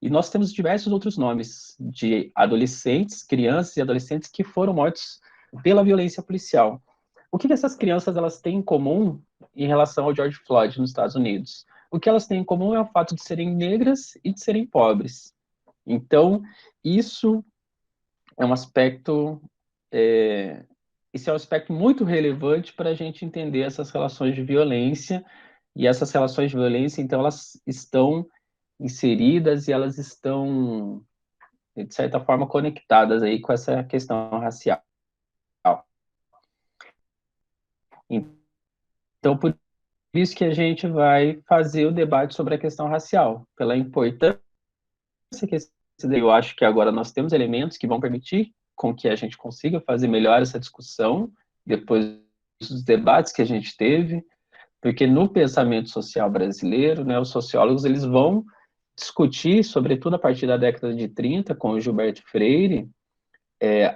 E nós temos diversos outros nomes de adolescentes, crianças e adolescentes que foram mortos pela violência policial. O que essas crianças elas têm em comum em relação ao George Floyd nos Estados Unidos? O que elas têm em comum é o fato de serem negras e de serem pobres. Então, isso é um aspecto, esse é um aspecto muito relevante para a gente entender essas relações de violência, e essas relações de violência, então, elas estão inseridas e elas estão, de certa forma, conectadas aí com essa questão racial. Então, por isso que a gente vai fazer o debate sobre a questão racial, pela importância que eu acho que agora nós temos elementos que vão permitir com que a gente consiga fazer melhor essa discussão, depois dos debates que a gente teve, porque no pensamento social brasileiro, né, os sociólogos eles vão discutir, sobretudo a partir da década de 30, com o Gilberto Freire,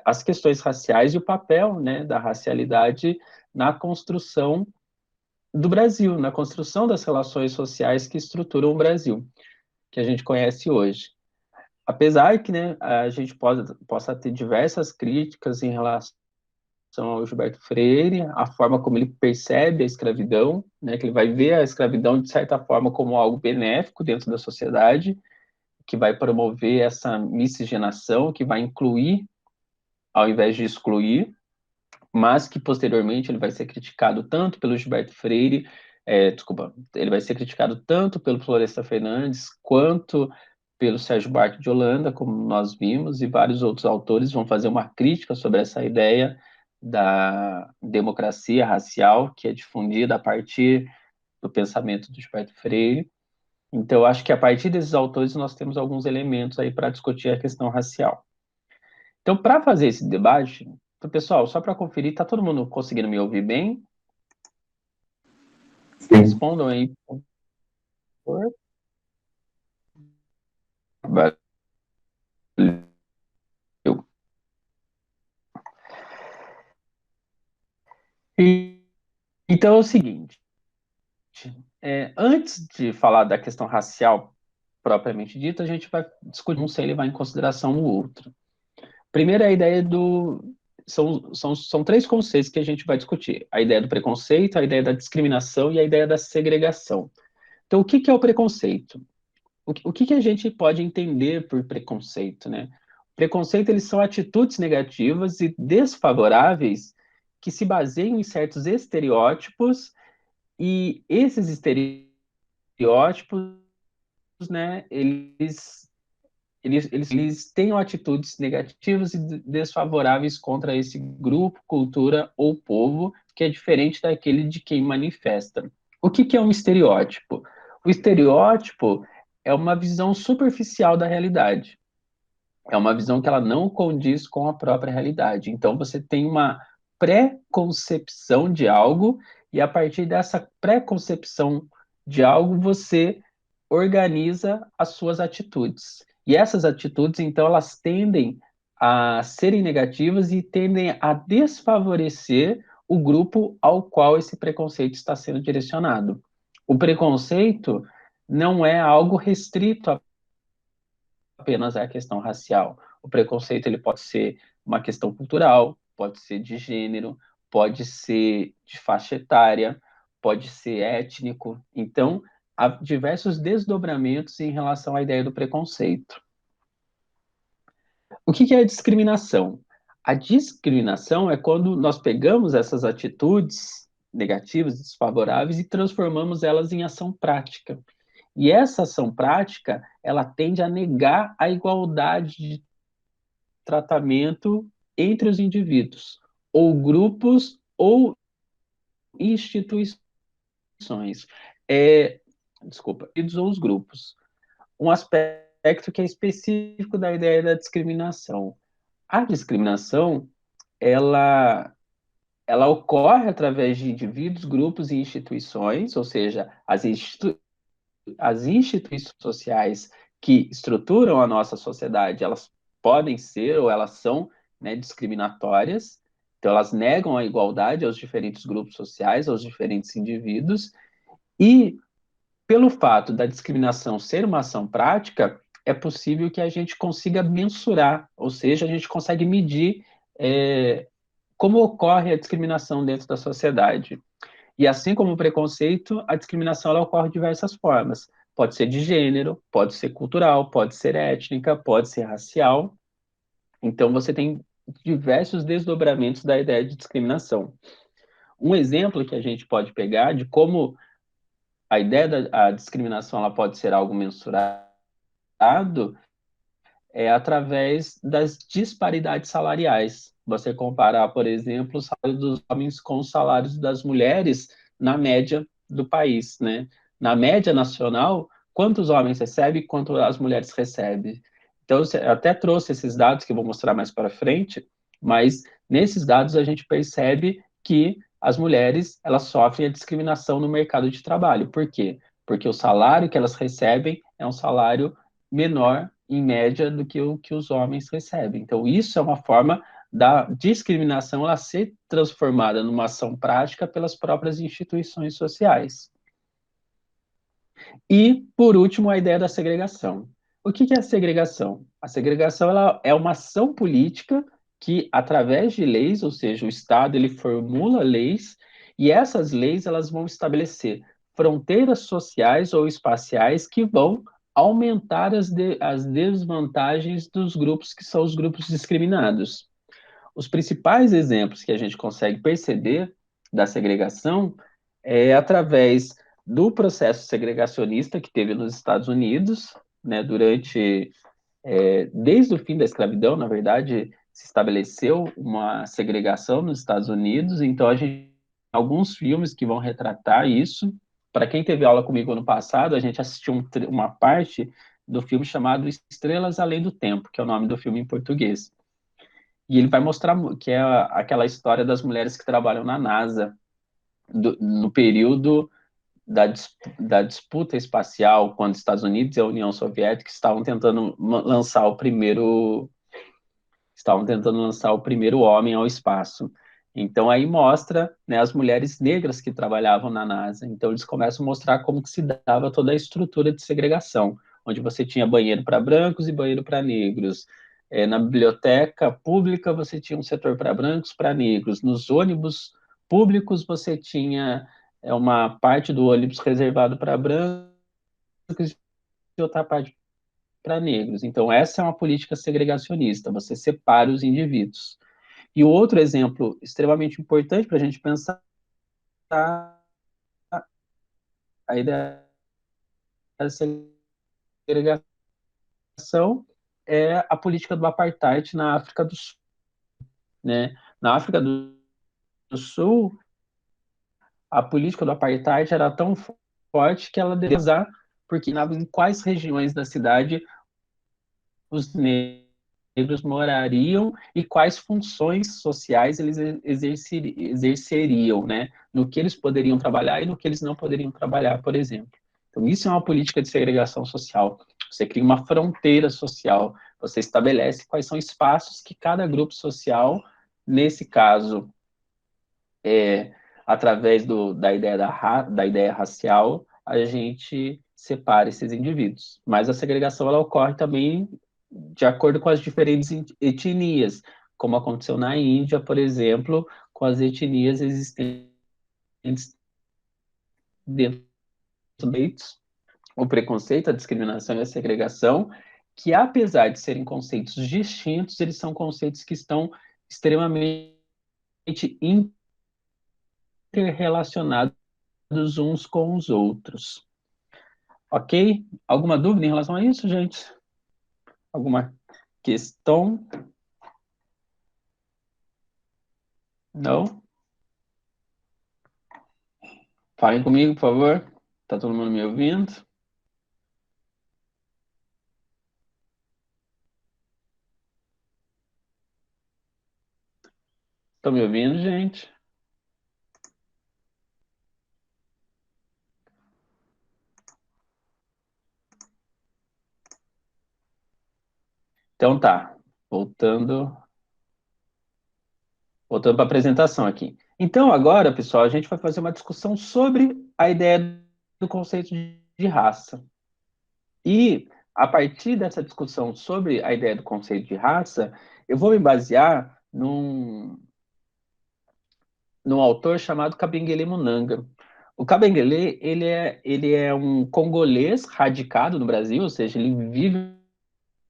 as questões raciais e o papel, né, da racialidade na construção do Brasil, na construção das relações sociais que estruturam o Brasil, que a gente conhece hoje. Apesar que, né, a gente possa ter diversas críticas em relação ao Gilberto Freire, a forma como ele percebe a escravidão, né, que ele vai ver a escravidão, de certa forma, como algo benéfico dentro da sociedade, que vai promover essa miscigenação, que vai incluir ao invés de excluir, mas que posteriormente ele vai ser criticado tanto pelo Gilberto Freire, ele vai ser criticado tanto pelo Floresta Fernandes, quanto pelo Sérgio Buarque de Holanda, como nós vimos, e vários outros autores vão fazer uma crítica sobre essa ideia da democracia racial, que é difundida a partir do pensamento do Gilberto Freire. Então, eu acho que a partir desses autores nós temos alguns elementos aí para discutir a questão racial. Então, para fazer esse debate, então, pessoal, só para conferir, tá todo mundo conseguindo me ouvir bem? Sim. Respondam aí, por favor. Valeu. Então é o seguinte, antes de falar da questão racial propriamente dita, a gente vai discutir um sem levar em consideração o outro. Primeiro, a ideia do... São três conceitos que a gente vai discutir. A ideia do preconceito, a ideia da discriminação e a ideia da segregação. Então, o que é o preconceito? O que a gente pode entender por preconceito, né? Preconceito, eles são atitudes negativas e desfavoráveis que se baseiam em certos estereótipos, e esses estereótipos, né, eles têm atitudes negativas e desfavoráveis contra esse grupo, cultura ou povo, que é diferente daquele de quem manifesta. O que é um estereótipo? O estereótipo é uma visão superficial da realidade. É uma visão que ela não condiz com a própria realidade. Então, você tem uma pré-concepção de algo, e a partir dessa pré-concepção de algo, você organiza as suas atitudes. E essas atitudes, então, elas tendem a serem negativas e tendem a desfavorecer o grupo ao qual esse preconceito está sendo direcionado. O preconceito não é algo restrito apenas à questão racial. O preconceito ele pode ser uma questão cultural, pode ser de gênero, pode ser de faixa etária, pode ser étnico. Então, há diversos desdobramentos em relação à ideia do preconceito. O que é a discriminação? A discriminação é quando nós pegamos essas atitudes negativas, desfavoráveis, e transformamos elas em ação prática. E essa ação prática, ela tende a negar a igualdade de tratamento entre os indivíduos, ou grupos, ou instituições. Desculpa, ou os grupos. Um aspecto que é específico da ideia da discriminação. A discriminação, ela ocorre através de indivíduos, grupos e instituições, ou seja, as instituições sociais que estruturam a nossa sociedade, elas podem ser ou elas são, né, discriminatórias. Então, elas negam a igualdade aos diferentes grupos sociais, aos diferentes indivíduos, e pelo fato da discriminação ser uma ação prática, é possível que a gente consiga mensurar, ou seja, a gente consegue medir como ocorre a discriminação dentro da sociedade. E assim como o preconceito, a discriminação ela ocorre de diversas formas. Pode ser de gênero, pode ser cultural, pode ser étnica, pode ser racial. Então, você tem diversos desdobramentos da ideia de discriminação. Um exemplo que a gente pode pegar de como a ideia da discriminação ela pode ser algo mensurado é através das disparidades salariais. Você comparar, por exemplo, o salário dos homens com os salários das mulheres na média do país, né? Na média nacional, quantos homens recebem e quanto as mulheres recebem. Então, eu até trouxe esses dados que eu vou mostrar mais para frente, mas nesses dados a gente percebe que as mulheres elas sofrem a discriminação no mercado de trabalho. Por quê? Porque o salário que elas recebem é um salário menor, em média, do que o que os homens recebem. Então, isso é uma forma da discriminação ela ser transformada numa ação prática pelas próprias instituições sociais. E, por último, a ideia da segregação. O que é a segregação? A segregação ela é uma ação política que, através de leis, ou seja, o Estado ele formula leis, e essas leis elas vão estabelecer fronteiras sociais ou espaciais que vão aumentar as desvantagens dos grupos que são os grupos discriminados. Os principais exemplos que a gente consegue perceber da segregação é através do processo segregacionista que teve nos Estados Unidos, né, desde o fim da escravidão, na verdade, se estabeleceu uma segregação nos Estados Unidos, então a gente tem alguns filmes que vão retratar isso. Para quem teve aula comigo ano passado, a gente assistiu uma parte do filme chamado Estrelas Além do Tempo, que é o nome do filme em português. E ele vai mostrar que é aquela história das mulheres que trabalham na NASA, no período da disputa espacial, quando os Estados Unidos e a União Soviética estavam tentando lançar o primeiro homem ao espaço. Então aí mostra, né, as mulheres negras que trabalhavam na NASA. Então eles começam a mostrar como que se dava toda a estrutura de segregação, onde você tinha banheiro para brancos e banheiro para negros. Na biblioteca pública você tinha um setor para brancos, para negros. Nos ônibus públicos você tinha uma parte do ônibus reservado para brancos e outra parte para negros. Então, essa é uma política segregacionista, você separa os indivíduos. E o outro exemplo extremamente importante para a gente pensar a ideia da segregação é a política do apartheid na África do Sul. Né? Na África do Sul, a política do apartheid era tão forte que ela deveria usar porque em quais regiões da cidade os negros morariam e quais funções sociais eles exerceriam, né? No que eles poderiam trabalhar e no que eles não poderiam trabalhar, por exemplo. Então, isso é uma política de segregação social. Você cria uma fronteira social, você estabelece quais são espaços que cada grupo social, nesse caso, através da ideia racial, a gente separa esses indivíduos. Mas a segregação ela ocorre também de acordo com as diferentes etnias, como aconteceu na Índia, por exemplo, com as etnias existentes dentro dos leitos, o preconceito, a discriminação e a segregação, que apesar de serem conceitos distintos, eles são conceitos que estão extremamente interrelacionados uns com os outros. Ok? Alguma dúvida em relação a isso, gente? Alguma questão? Não? Falem comigo, por favor. Tá todo mundo me ouvindo? Estão me ouvindo, gente? Então tá. Voltando, voltando para a apresentação aqui. Então agora, pessoal, a gente vai fazer uma discussão sobre a ideia do conceito de raça. E a partir dessa discussão sobre a ideia do conceito de raça, eu vou me basear num autor chamado Kabengele Munanga. O Kabengele, ele é um congolês radicado no Brasil, ou seja, ele vive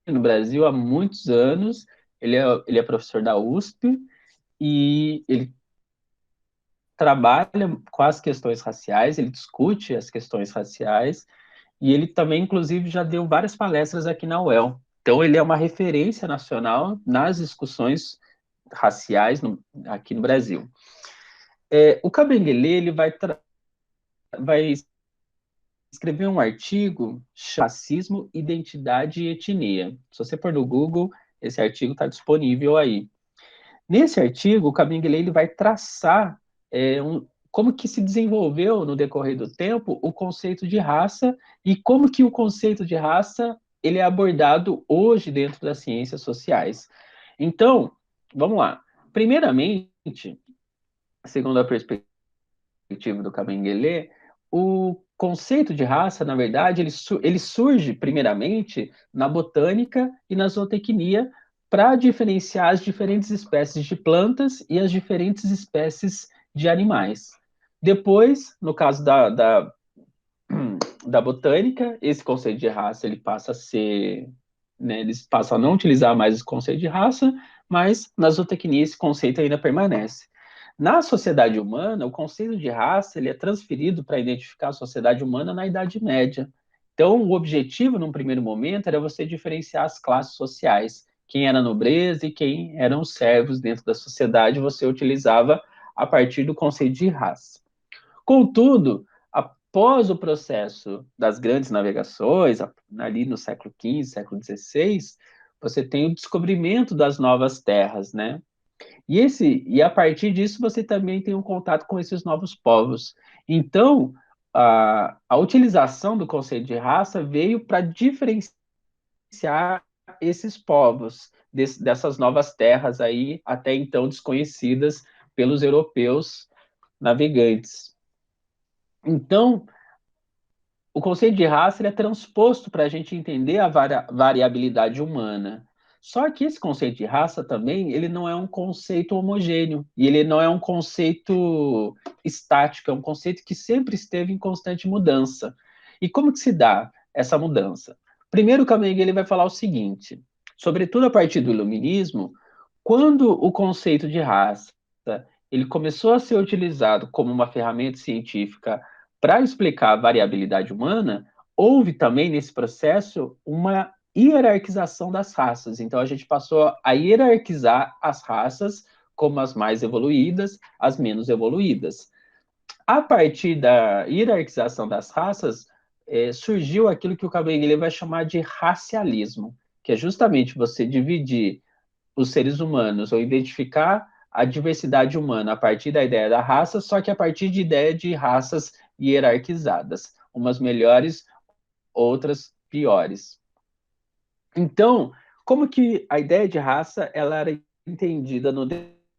no Brasil há muitos anos, ele é professor da USP, e ele trabalha com as questões raciais, ele discute as questões raciais, e ele também, inclusive, já deu várias palestras aqui na UEL. Então, ele é uma referência nacional nas discussões raciais aqui no Brasil. O Kabengele, ele vai escrever um artigo Racismo, Identidade e Etnia. Se você pôr no Google, esse artigo está disponível aí. Nesse artigo, o Kabengele ele vai traçar como que se desenvolveu no decorrer do tempo o conceito de raça e como que o conceito de raça ele é abordado hoje dentro das ciências sociais. Então, vamos lá. Primeiramente, segundo a perspectiva do Kabengele, o conceito de raça, na verdade, ele surge primeiramente na botânica e na zootecnia para diferenciar as diferentes espécies de plantas e as diferentes espécies de animais. Depois, no caso da botânica, esse conceito de raça ele passa a ser, né, eles passam a não utilizar mais esse conceito de raça, mas na zootecnia esse conceito ainda permanece. Na sociedade humana, o conceito de raça ele é transferido para identificar a sociedade humana na Idade Média. Então, o objetivo, num primeiro momento, era você diferenciar as classes sociais. Quem era nobreza e quem eram os servos dentro da sociedade, você utilizava a partir do conceito de raça. Contudo, após o processo das grandes navegações, ali no século XV, século XVI, você tem o descobrimento das novas terras, né? E a partir disso você também tem um contato com esses novos povos. Então, a utilização do conceito de raça veio para diferenciar esses povos dessas novas terras aí, até então desconhecidas pelos europeus navegantes. Então, o conceito de raça ele é transposto para a gente entender a variabilidade humana. Só que esse conceito de raça também, ele não é um conceito homogêneo, e ele não é um conceito estático, é um conceito que sempre esteve em constante mudança. E como que se dá essa mudança? Primeiro, o Camingue ele vai falar o seguinte, sobretudo a partir do iluminismo, quando o conceito de raça ele começou a ser utilizado como uma ferramenta científica para explicar a variabilidade humana, houve também nesse processo uma hierarquização das raças. Então a gente passou a hierarquizar as raças como as mais evoluídas, as menos evoluídas. A partir da hierarquização das raças, surgiu aquilo que o Kabengele vai chamar de racialismo, que é justamente você dividir os seres humanos ou identificar a diversidade humana a partir da ideia da raça, só que a partir de ideia de raças hierarquizadas, umas melhores, outras piores. Então, como que a ideia de raça ela era entendida no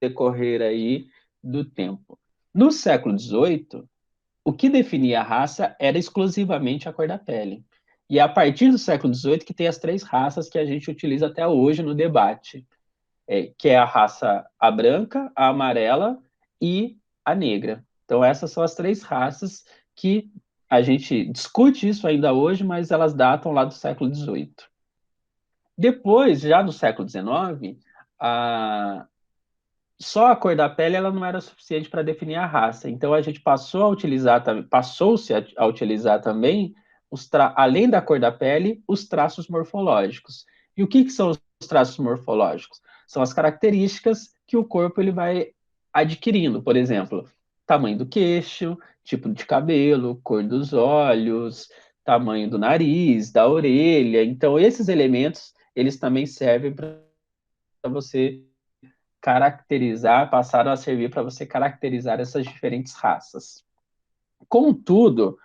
decorrer aí do tempo? No século XVIII, o que definia a raça era exclusivamente a cor da pele. E é a partir do século XVIII que tem as três raças que a gente utiliza até hoje no debate, que é a raça a branca, a amarela e a negra. Então, essas são as três raças que a gente discute isso ainda hoje, mas elas datam lá do século XVIII. Depois, já no século XIX, só a cor da pele ela não era suficiente para definir a raça. Então, a gente passou-se a utilizar também, além da cor da pele, os traços morfológicos. E o que são os traços morfológicos? São as características que o corpo ele vai adquirindo. Por exemplo, tamanho do queixo, tipo de cabelo, cor dos olhos, tamanho do nariz, da orelha. Então, esses elementos, eles também servem para você caracterizar, passaram a servir para você caracterizar essas diferentes raças. Contudo,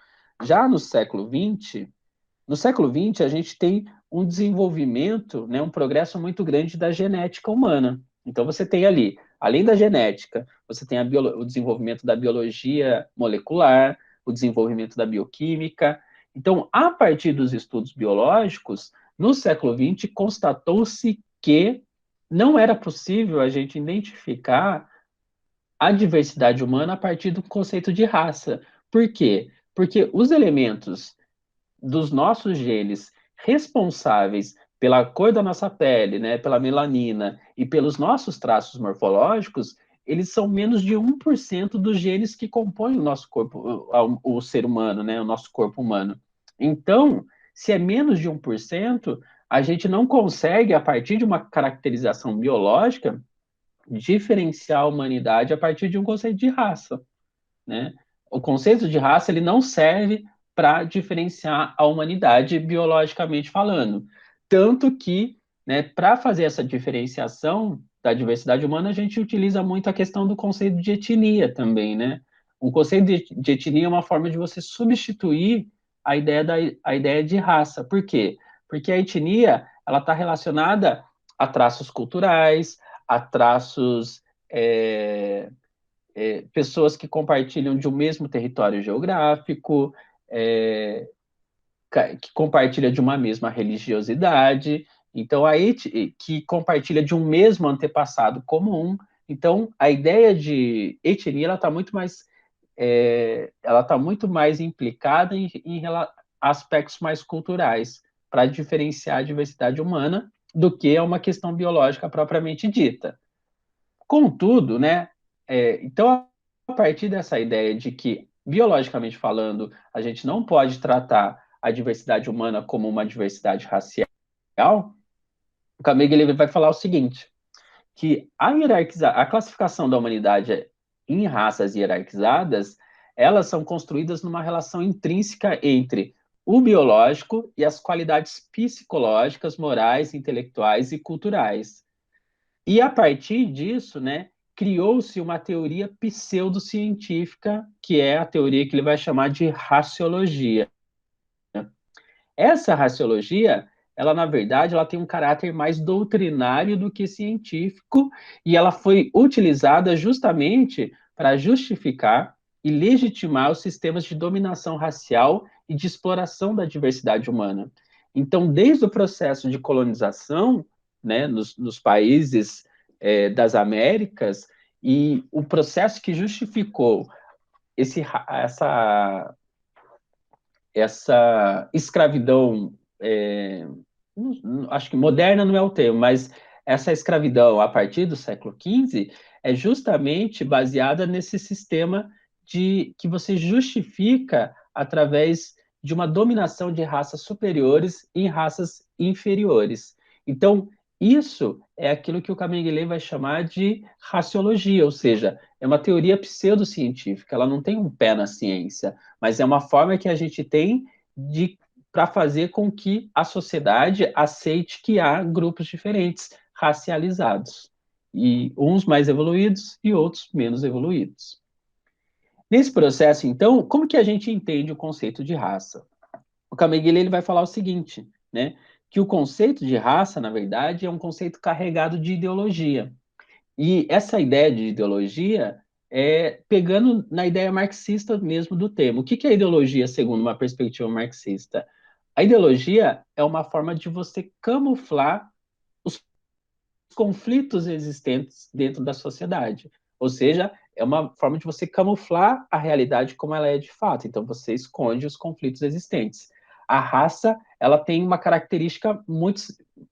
já no século XX, a gente tem um desenvolvimento, né, um progresso muito grande da genética humana. Então, você tem ali, além da genética, você tem o desenvolvimento da biologia molecular, o desenvolvimento da bioquímica. Então, a partir dos estudos biológicos, no século XX, constatou-se que não era possível a gente identificar a diversidade humana a partir do conceito de raça. Por quê? Porque os elementos dos nossos genes responsáveis pela cor da nossa pele, né, pela melanina e pelos nossos traços morfológicos, eles são menos de 1% dos genes que compõem o nosso corpo, o ser humano, né, o nosso corpo humano. Então, se é menos de 1%, a gente não consegue, a partir de uma caracterização biológica, diferenciar a humanidade a partir de um conceito de raça, né? O conceito de raça ele não serve para diferenciar a humanidade biologicamente falando. Tanto que, né, para fazer essa diferenciação da diversidade humana, a gente utiliza muito a questão do conceito de etnia também, né? O conceito de etnia é uma forma de você substituir a ideia de raça. Por quê? Porque a etnia ela está relacionada a traços culturais, a traços pessoas que compartilham de um mesmo território geográfico, é, que compartilha de uma mesma religiosidade, então que compartilha de um mesmo antepassado comum. Então, a ideia de etnia ela está muito mais implicada em aspectos mais culturais para diferenciar a diversidade humana do que uma questão biológica propriamente dita. Contudo, né, então, a partir dessa ideia de que, biologicamente falando, a gente não pode tratar a diversidade humana como uma diversidade racial, o Camille vai falar o seguinte, que a classificação da humanidade em raças hierarquizadas, elas são construídas numa relação intrínseca entre o biológico e as qualidades psicológicas, morais, intelectuais e culturais. E a partir disso, né, criou-se uma teoria pseudocientífica, que é a teoria que ele vai chamar de raciologia. Essa raciologia, ela na verdade, ela tem um caráter mais doutrinário do que científico, e ela foi utilizada justamente para justificar e legitimar os sistemas de dominação racial e de exploração da diversidade humana. Então, desde o processo de colonização, né, nos países das Américas, e o processo que justificou essa escravidão, acho que moderna não é o termo, mas essa escravidão a partir do século XV é justamente baseada nesse sistema de que você justifica através de uma dominação de raças superiores em raças inferiores. Então, isso é aquilo que o Camille vai chamar de raciologia, ou seja, é uma teoria pseudocientífica, ela não tem um pé na ciência, mas é uma forma que a gente tem de para fazer com que a sociedade aceite que há grupos diferentes, racializados, e uns mais evoluídos e outros menos evoluídos. Nesse processo, então, como que a gente entende o conceito de raça? O Camille ele vai falar o seguinte, né, que o conceito de raça, na verdade, é um conceito carregado de ideologia. E essa ideia de ideologia é pegando na ideia marxista mesmo do termo. O que é ideologia, segundo uma perspectiva marxista? A ideologia é uma forma de você camuflar os conflitos existentes dentro da sociedade. Ou seja, é uma forma de você camuflar a realidade como ela é de fato. Então, você esconde os conflitos existentes. A raça, ela tem uma característica muito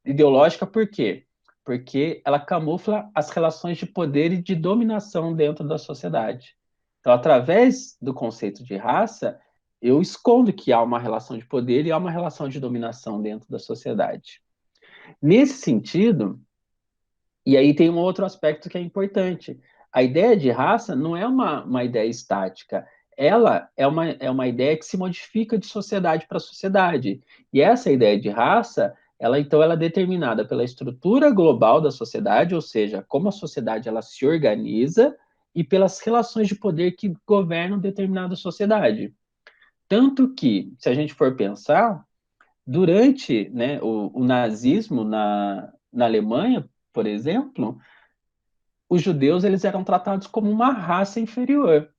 ideológica, por quê? Porque ela camufla as relações de poder e de dominação dentro da sociedade. Então, através do conceito de raça, eu escondo que há uma relação de poder e há uma relação de dominação dentro da sociedade. Nesse sentido, e aí tem um outro aspecto que é importante. A ideia de raça não é uma ideia estática, ela é uma ideia que se modifica de sociedade para sociedade. E essa ideia de raça, ela então ela é determinada pela estrutura global da sociedade, ou seja, como a sociedade ela se organiza e pelas relações de poder que governam determinada sociedade. Tanto que, se a gente for pensar, durante, né, o nazismo na Alemanha, por exemplo, os judeus eles eram tratados como uma raça inferior.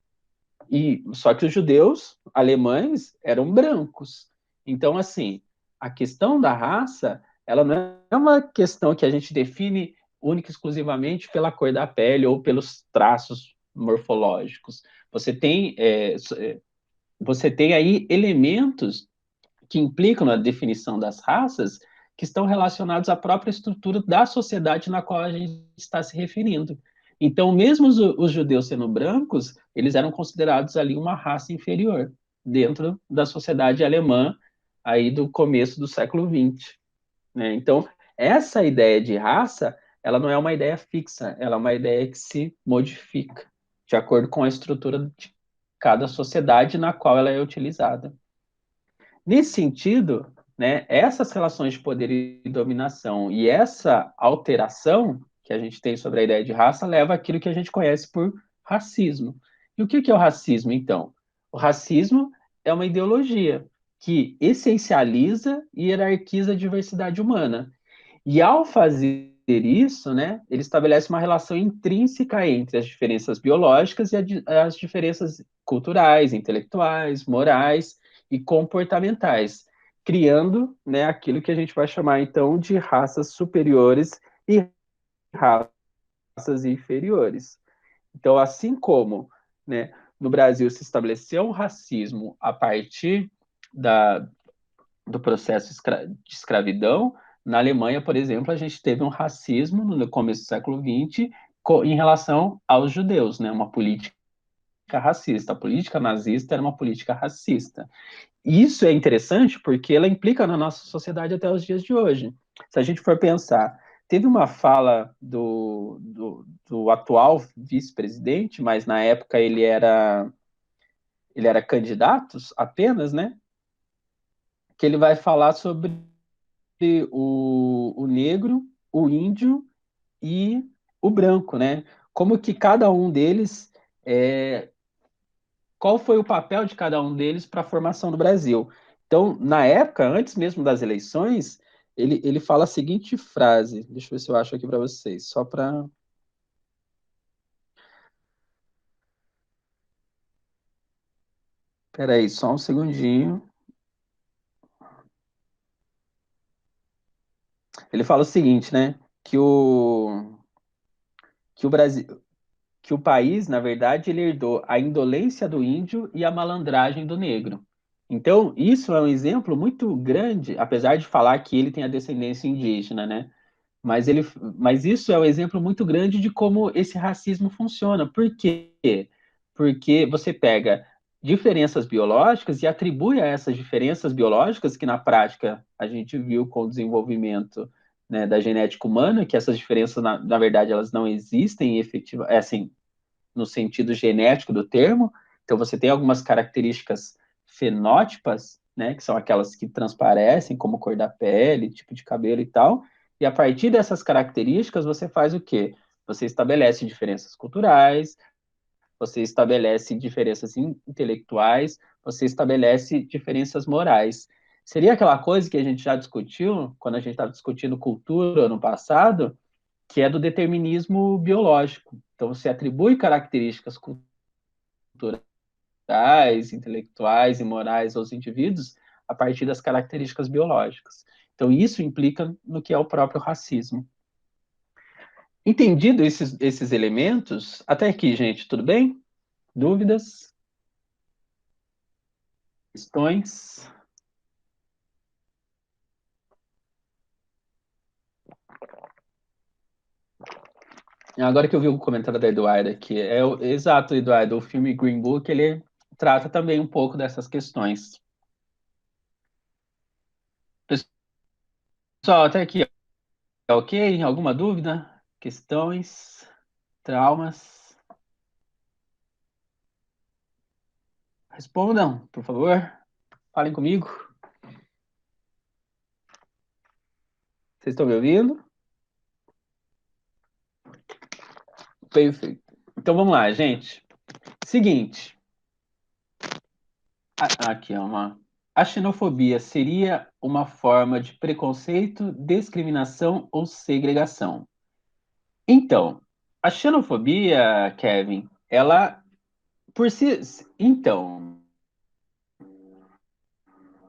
E só que os judeus alemães eram brancos. Então, assim, a questão da raça, ela não é uma questão que a gente define única e exclusivamente pela cor da pele ou pelos traços morfológicos. Você tem aí elementos que implicam na definição das raças que estão relacionados à própria estrutura da sociedade na qual a gente está se referindo. Então, mesmo os judeus sendo brancos, eles eram considerados ali uma raça inferior dentro da sociedade alemã aí do começo do século XX, né? Então, essa ideia de raça, ela não é uma ideia fixa, ela é uma ideia que se modifica de acordo com a estrutura de cada sociedade na qual ela é utilizada. Nesse sentido, né, essas relações de poder e dominação e essa alteração que a gente tem sobre a ideia de raça leva àquilo que a gente conhece por racismo. E o que é o racismo, então? O racismo é uma ideologia que essencializa e hierarquiza a diversidade humana. E ao fazer isso, né, ele estabelece uma relação intrínseca entre as diferenças biológicas e as diferenças culturais, intelectuais, morais e comportamentais, criando, né, aquilo que a gente vai chamar então de raças superiores e raças inferiores. Então, assim como, né, no Brasil se estabeleceu um racismo a partir da, do processo de escravidão, na Alemanha, por exemplo, a gente teve um racismo no começo do século XX em relação aos judeus, né? Uma política racista. A política nazista era uma política racista. Isso é interessante porque ela implica na nossa sociedade até os dias de hoje. Se a gente for pensar, teve uma fala do atual vice-presidente, mas na época ele era candidato apenas, né? Que ele vai falar sobre o negro, o índio e o branco, né? Como que cada um deles, qual foi o papel de cada um deles para a formação do Brasil? Então, na época, antes mesmo das eleições, ele fala a seguinte frase, deixa eu ver se eu acho aqui para vocês, só para... Peraí, só um segundinho. Ele fala o seguinte, né? Que que o Brasil, que o país, na verdade, ele herdou a indolência do índio e a malandragem do negro. Então, isso é um exemplo muito grande, apesar de falar que ele tem a descendência indígena, né? Mas, mas isso é um exemplo muito grande de como esse racismo funciona. Por quê? Porque você pega diferenças biológicas e atribui a essas diferenças biológicas, que na prática a gente viu com o desenvolvimento, né, da genética humana, que essas diferenças, na verdade, elas não existem efetivamente, assim, no sentido genético do termo. Então, você tem algumas características fenótipas, né, que são aquelas que transparecem, como cor da pele, tipo de cabelo e tal. E a partir dessas características, você faz o quê? Você estabelece diferenças culturais, você estabelece diferenças intelectuais, você estabelece diferenças morais. Seria aquela coisa que a gente já discutiu quando a gente estava discutindo cultura no passado, que é do determinismo biológico. Então, você atribui características culturais, intelectuais e morais aos indivíduos a partir das características biológicas. Então, isso implica no que é o próprio racismo. Entendido esses elementos, até aqui, gente, tudo bem? Dúvidas? Questões? Agora que eu vi o comentário da Eduarda aqui, exato, Eduardo, o filme Green Book, ele trata também um pouco dessas questões. Pessoal, até aqui, ok? Alguma dúvida? Questões? Traumas? Respondam, por favor. Falem comigo. Vocês estão me ouvindo? Perfeito. Então vamos lá, gente. Seguinte. Aqui é uma. A xenofobia seria uma forma de preconceito, discriminação ou segregação? Então, a xenofobia, Kevin, ela por si. Então,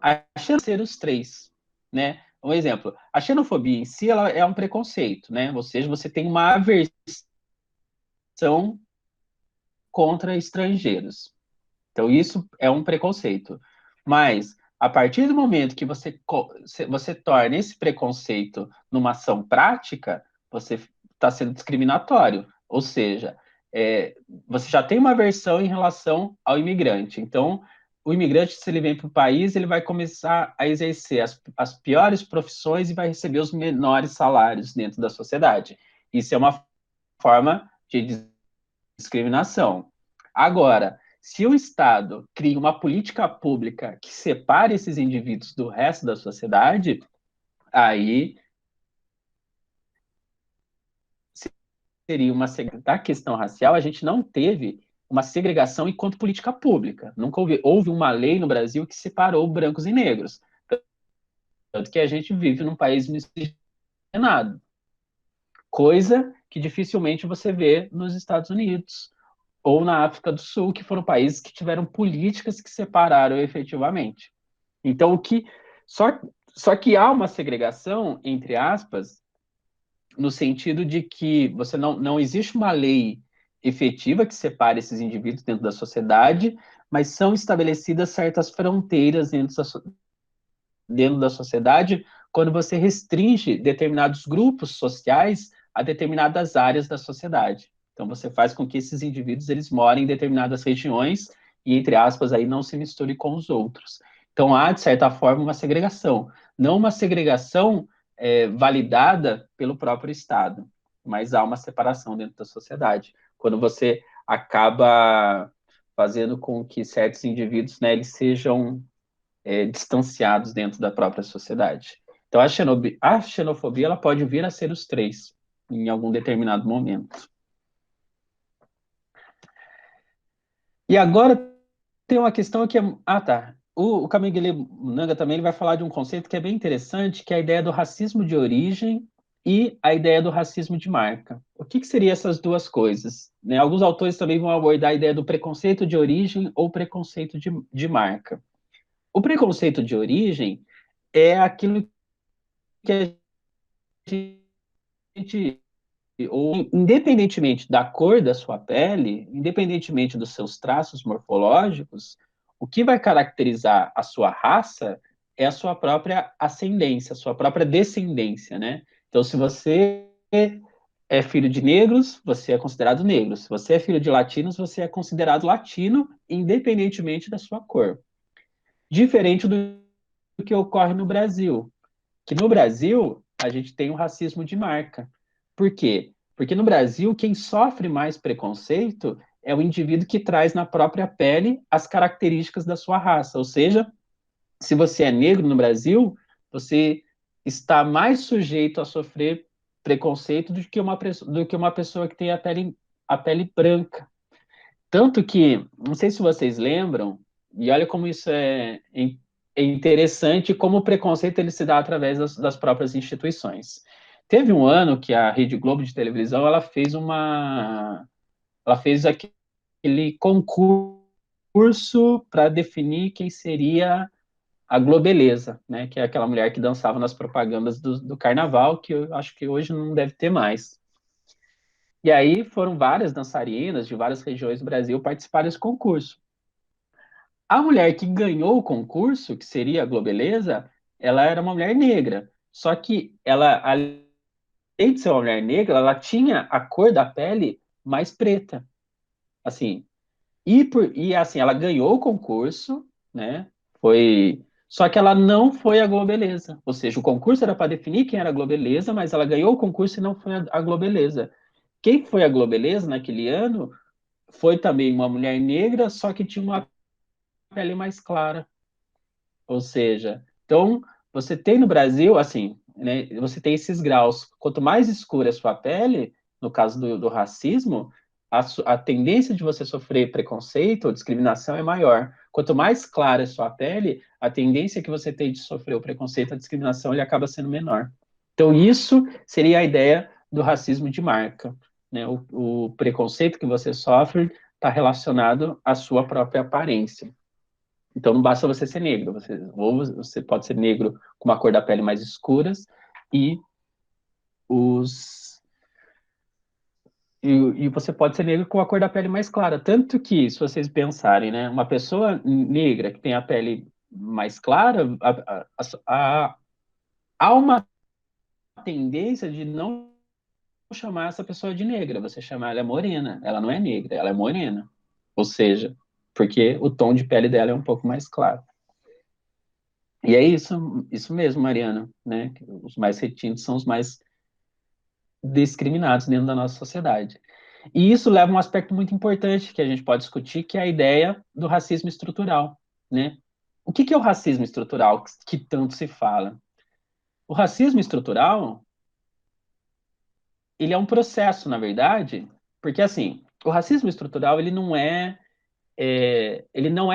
a ser os três, né? Um exemplo, a xenofobia em si, ela é um preconceito, né? Ou seja, você tem uma aversão contra estrangeiros. Então, isso é um preconceito. Mas, a partir do momento que você torna esse preconceito numa ação prática, você está sendo discriminatório. Ou seja, você já tem uma aversão em relação ao imigrante. Então, o imigrante, se ele vem para o país, ele vai começar a exercer as piores profissões e vai receber os menores salários dentro da sociedade. Isso é uma forma de discriminação. Agora, se o Estado cria uma política pública que separe esses indivíduos do resto da sociedade, aí seria uma da questão racial, a gente não teve uma segregação enquanto política pública. Nunca houve uma lei no Brasil que separou brancos e negros. Tanto que a gente vive num país miscigenado, coisa que dificilmente você vê nos Estados Unidos ou na África do Sul, que foram países que tiveram políticas que separaram efetivamente. Então, só, só que há uma segregação, entre aspas, no sentido de que você não existe uma lei efetiva que separe esses indivíduos dentro da sociedade, mas são estabelecidas certas fronteiras dentro da sociedade quando você restringe determinados grupos sociais a determinadas áreas da sociedade. Então, você faz com que esses indivíduos eles morem em determinadas regiões e, entre aspas, aí não se misture com os outros. Então, há, de certa forma, uma segregação. Não uma segregação validada pelo próprio Estado, mas há uma separação dentro da sociedade. Quando você acaba fazendo com que certos indivíduos, né, eles sejam distanciados dentro da própria sociedade. Então, a xenofobia ela pode vir a ser os três em algum determinado momento. E agora tem uma questão que é. Ah, tá. O Kamegele Nanga também ele vai falar de um conceito que é bem interessante, que é a ideia do racismo de origem e a ideia do racismo de marca. O que seriam essas duas coisas? Né? Alguns autores também vão abordar a ideia do preconceito de origem ou preconceito de marca. O preconceito de origem é aquilo que a gente, ou independentemente da cor da sua pele, independentemente dos seus traços morfológicos, o que vai caracterizar a sua raça é a sua própria ascendência, a sua própria descendência, né? Então, se você é filho de negros, você é considerado negro. Se você é filho de latinos, você é considerado latino, independentemente da sua cor. Diferente do que ocorre no Brasil, que no Brasil a gente tem o racismo de marca. Por quê? Porque no Brasil, quem sofre mais preconceito é o indivíduo que traz na própria pele as características da sua raça. Ou seja, se você é negro no Brasil, você está mais sujeito a sofrer preconceito do que uma pessoa que tem a pele branca. Tanto que, não sei se vocês lembram, e olha como isso é interessante, como o preconceito ele se dá através das próprias instituições. Teve um ano que a Rede Globo de televisão ela fez aquele concurso para definir quem seria a Globeleza, né? Que é aquela mulher que dançava nas propagandas do carnaval, que eu acho que hoje não deve ter mais. E aí foram várias dançarinas de várias regiões do Brasil participar desse concurso. A mulher que ganhou o concurso, que seria a Globeleza, ela era uma mulher negra. Só que ela, além de ser uma mulher negra, ela tinha a cor da pele mais preta. Assim, e assim, ela ganhou o concurso, né? Só que ela não foi a Globeleza. Ou seja, o concurso era para definir quem era a Globeleza, mas ela ganhou o concurso e não foi a Globeleza. Quem foi a Globeleza naquele ano foi também uma mulher negra, só que tinha uma pele mais clara. Ou seja, então você tem no Brasil, assim, né, você tem esses graus. Quanto mais escura a sua pele, no caso do racismo, a tendência de você sofrer preconceito ou discriminação é maior. Quanto mais clara a sua pele, a tendência que você tem de sofrer o preconceito, a discriminação, ele acaba sendo menor. Então, isso seria a ideia do racismo de marca. Né? O preconceito que você sofre está relacionado à sua própria aparência. Então não basta você ser negro, ou você pode ser negro com uma cor da pele mais escuras e os e você pode ser negro com a cor da pele mais clara. Tanto que, se vocês pensarem, né, uma pessoa negra que tem a pele mais clara, há uma tendência de não chamar essa pessoa de negra, você chamar ela morena. Ela não é negra, ela é morena. Ou seja, porque o tom de pele dela é um pouco mais claro. E é isso mesmo, Mariana, né? Os mais retintos são os mais discriminados dentro da nossa sociedade. E isso leva a um aspecto muito importante que a gente pode discutir, que é a ideia do racismo estrutural, né? O que é o racismo estrutural que tanto se fala? O racismo estrutural, ele é um processo, na verdade, porque assim, o racismo estrutural ele não é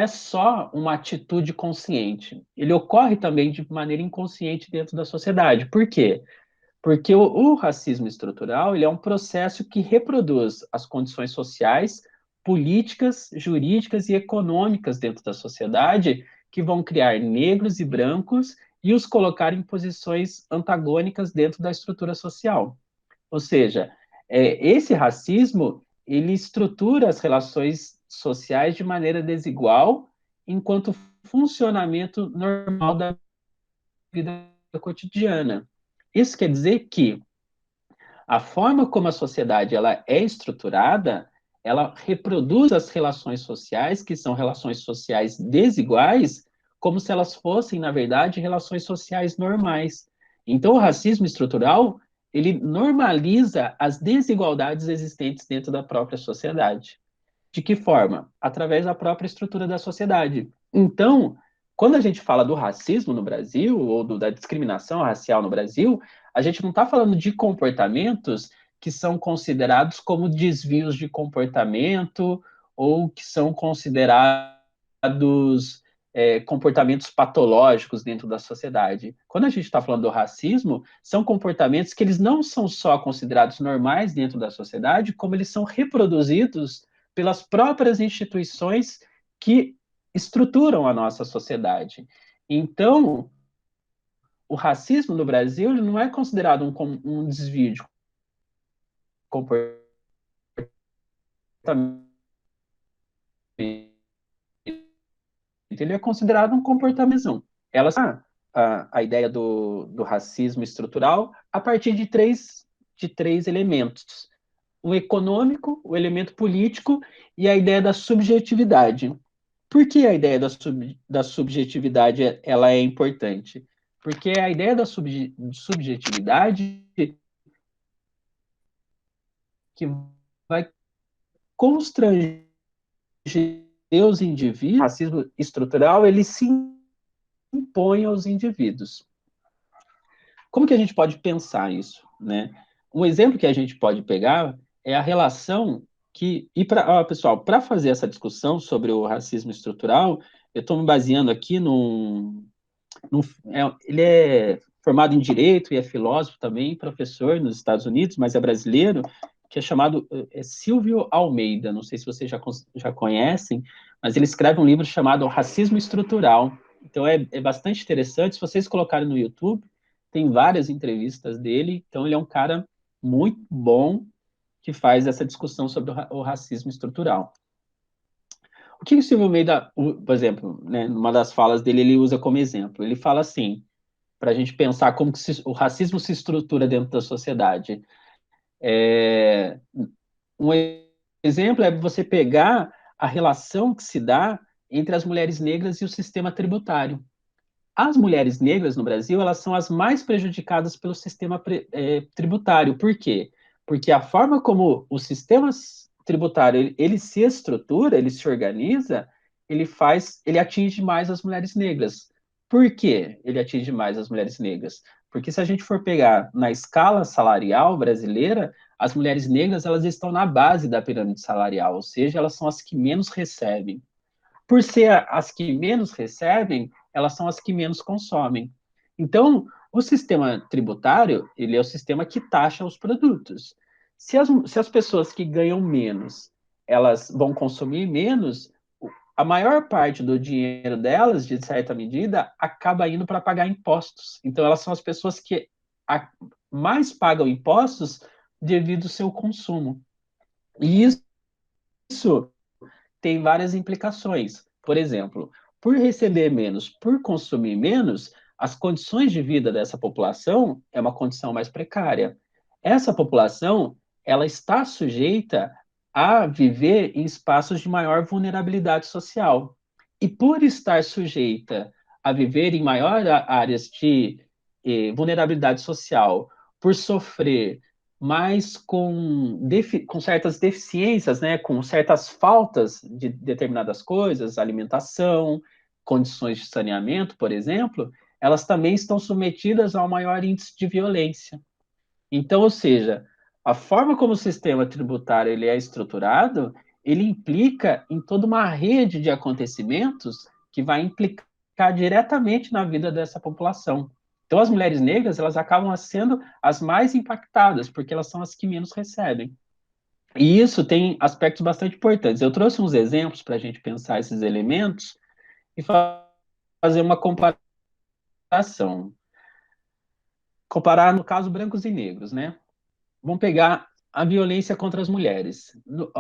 só uma atitude consciente, ele ocorre também de maneira inconsciente dentro da sociedade. Por quê? Porque o racismo estrutural ele é um processo que reproduz as condições sociais, políticas, jurídicas e econômicas dentro da sociedade que vão criar negros e brancos e os colocar em posições antagônicas dentro da estrutura social. Ou seja, esse racismo ele estrutura as relações sociais de maneira desigual, enquanto funcionamento normal da vida cotidiana. Isso quer dizer que a forma como a sociedade ela é estruturada, ela reproduz as relações sociais, que são relações sociais desiguais, como se elas fossem, na verdade, relações sociais normais. Então, o racismo estrutural, ele normaliza as desigualdades existentes dentro da própria sociedade. De que forma? Através da própria estrutura da sociedade. Então, quando a gente fala do racismo no Brasil, ou da discriminação racial no Brasil, a gente não está falando de comportamentos que são considerados como desvios de comportamento ou que são considerados comportamentos patológicos dentro da sociedade. Quando a gente está falando do racismo, são comportamentos que eles não são só considerados normais dentro da sociedade, como eles são reproduzidos pelas próprias instituições que estruturam a nossa sociedade. Então, o racismo no Brasil não é considerado um desvio de comportamento, ele é considerado um comportamento. Ela a ideia do racismo estrutural a partir de três elementos: o econômico, o elemento político e a ideia da subjetividade. Por que a ideia da subjetividade ela é importante? Porque a ideia da subjetividade que vai constranger os indivíduos, o racismo estrutural, ele se impõe aos indivíduos. Como que a gente pode pensar isso, né? Um exemplo que a gente pode pegar é a relação que pessoal, para fazer essa discussão sobre o racismo estrutural, eu estou me baseando aqui ele é formado em direito e é filósofo também, professor nos Estados Unidos, mas é brasileiro, que é chamado Silvio Almeida. Não sei se vocês já conhecem, mas ele escreve um livro chamado Racismo Estrutural. Então é bastante interessante. Se vocês colocarem no YouTube, tem várias entrevistas dele. Então ele é um cara muito bom que faz essa discussão sobre o racismo estrutural. O que o Silvio Almeida, por exemplo, né, numa das falas dele, ele usa como exemplo? Ele fala assim, para a gente pensar como que o racismo se estrutura dentro da sociedade. É, um exemplo é você pegar a relação que se dá entre as mulheres negras e o sistema tributário. As mulheres negras no Brasil, elas são as mais prejudicadas pelo sistema tributário. Por quê? Porque a forma como o sistema tributário ele se estrutura, ele se organiza, ele atinge mais as mulheres negras. Por que ele atinge mais as mulheres negras? Porque se a gente for pegar na escala salarial brasileira, as mulheres negras elas estão na base da pirâmide salarial, ou seja, elas são as que menos recebem. Por ser as que menos recebem, elas são as que menos consomem. Então, o sistema tributário, ele é o sistema que taxa os produtos. Se as pessoas que ganham menos, elas vão consumir menos, a maior parte do dinheiro delas, de certa medida, acaba indo para pagar impostos. Então, elas são as pessoas que mais pagam impostos devido ao seu consumo. E isso tem várias implicações. Por exemplo, por receber menos, por consumir menos, as condições de vida dessa população é uma condição mais precária. Essa população, ela está sujeita a viver em espaços de maior vulnerabilidade social. E por estar sujeita a viver em maior áreas de vulnerabilidade social, por sofrer mas com certas deficiências, né, com certas faltas de determinadas coisas, alimentação, condições de saneamento, por exemplo, elas também estão submetidas ao maior índice de violência. Então, ou seja, a forma como o sistema tributário ele é estruturado, ele implica em toda uma rede de acontecimentos que vai implicar diretamente na vida dessa população. Então, as mulheres negras, elas acabam sendo as mais impactadas, porque elas são as que menos recebem. E isso tem aspectos bastante importantes. Eu trouxe uns exemplos para a gente pensar esses elementos e fazer uma comparação. Comparar, no caso, brancos e negros, né? Vamos pegar a violência contra as mulheres. No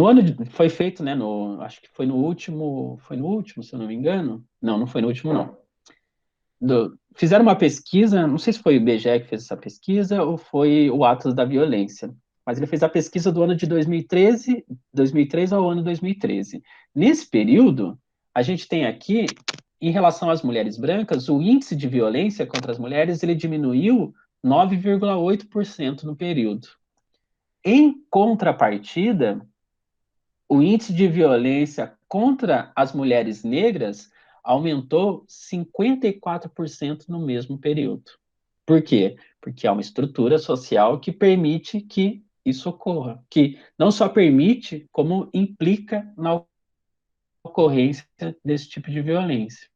ano foi feito, né? Acho que foi no último, se eu não me engano. Não, não foi no último, não. Fizeram uma pesquisa, não sei se foi o IBGE que fez essa pesquisa ou foi o Atlas da Violência, mas ele fez a pesquisa do ano de 2013 ao ano 2013. Nesse período, a gente tem aqui, em relação às mulheres brancas, o índice de violência contra as mulheres ele diminuiu 9,8% no período. Em contrapartida, o índice de violência contra as mulheres negras aumentou 54% no mesmo período. Por quê? Porque há uma estrutura social que permite que isso ocorra, que não só permite, como implica na ocorrência desse tipo de violência.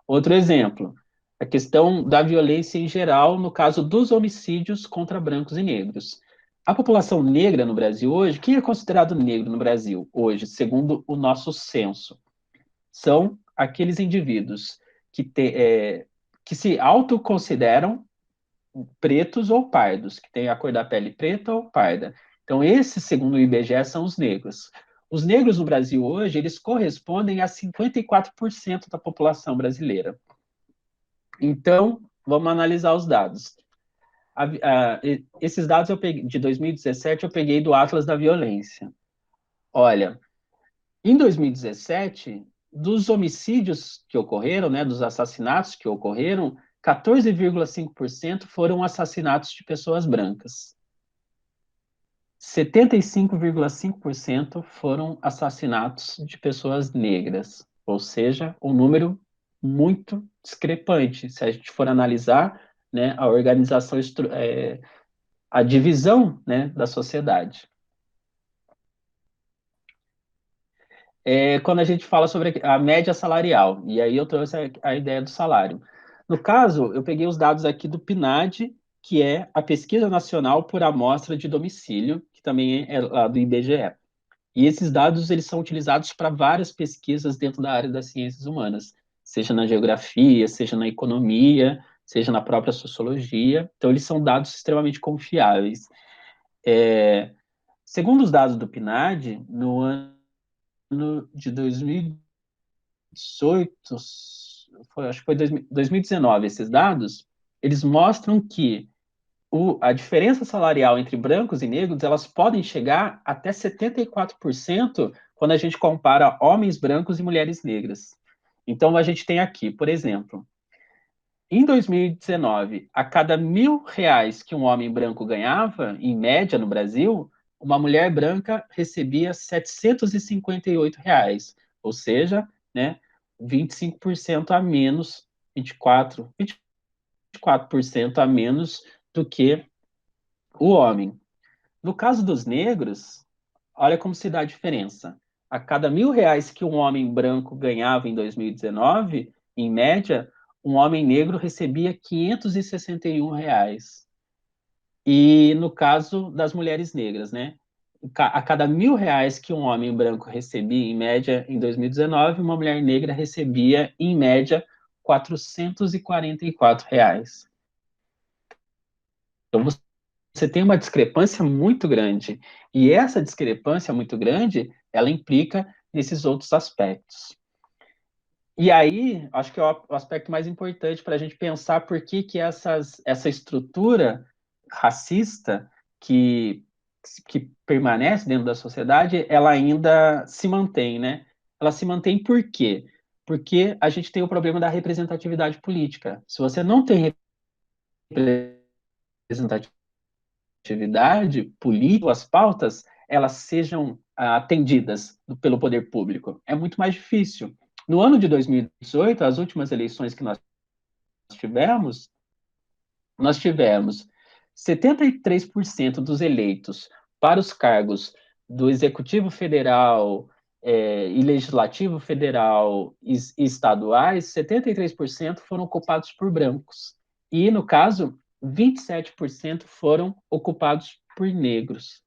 Outro exemplo, a questão da violência em geral, no caso dos homicídios contra brancos e negros. A população negra no Brasil hoje, quem é considerado negro no Brasil hoje, segundo o nosso censo? São aqueles indivíduos que se autoconsideram pretos ou pardos, que têm a cor da pele preta ou parda. Então, esses, segundo o IBGE, são os negros. Os negros no Brasil hoje, eles correspondem a 54% da população brasileira. Então, vamos analisar os dados. Esses dados eu peguei, de 2017 eu peguei do Atlas da Violência. Olha, em 2017, dos homicídios que ocorreram, né, dos assassinatos que ocorreram, 14,5% foram assassinatos de pessoas brancas. 75,5% foram assassinatos de pessoas negras, ou seja, um número muito discrepante. Se a gente for analisar, né, a organização, a divisão, né, da sociedade. Quando a gente fala sobre a média salarial, e aí eu trouxe a ideia do salário. No caso, eu peguei os dados aqui do PNAD, que é a Pesquisa Nacional por Amostra de Domicílio, que também é lá do IBGE. E esses dados eles são utilizados para várias pesquisas dentro da área das ciências humanas, seja na geografia, seja na economia, seja na própria sociologia. Então, eles são dados extremamente confiáveis. Segundo os dados do PNAD, no ano de 2018, acho que foi 2019, esses dados, eles mostram que a diferença salarial entre brancos e negros, elas podem chegar até 74% quando a gente compara homens brancos e mulheres negras. Então, a gente tem aqui, por exemplo, em 2019, a cada R$ 1.000 que um homem branco ganhava, em média no Brasil, uma mulher branca recebia R$ 758, ou seja, né, 25% a menos, 24% a menos do que o homem. No caso dos negros, olha como se dá a diferença. A cada R$ 1.000 que um homem branco ganhava em 2019, em média, um homem negro recebia R$ 561. E no caso das mulheres negras, né? a cada R$ 1.000 que um homem branco recebia, em média, em 2019, uma mulher negra recebia, em média, R$ 444. Então, você tem uma discrepância muito grande. E essa discrepância muito grande, ela implica nesses outros aspectos. E aí, acho que é o aspecto mais importante para a gente pensar por que essa estrutura racista que, que permanece dentro da sociedade, ela ainda se mantém, né? Ela se mantém por quê? Porque a gente tem o problema da representatividade política. Se você não tem representatividade política, as pautas, elas sejam atendidas pelo poder público. É muito mais difícil. No ano de 2018, as últimas eleições que nós tivemos 73% dos eleitos para os cargos do Executivo Federal e Legislativo Federal e estaduais, 73% foram ocupados por brancos. E, no caso, 27% foram ocupados por negros.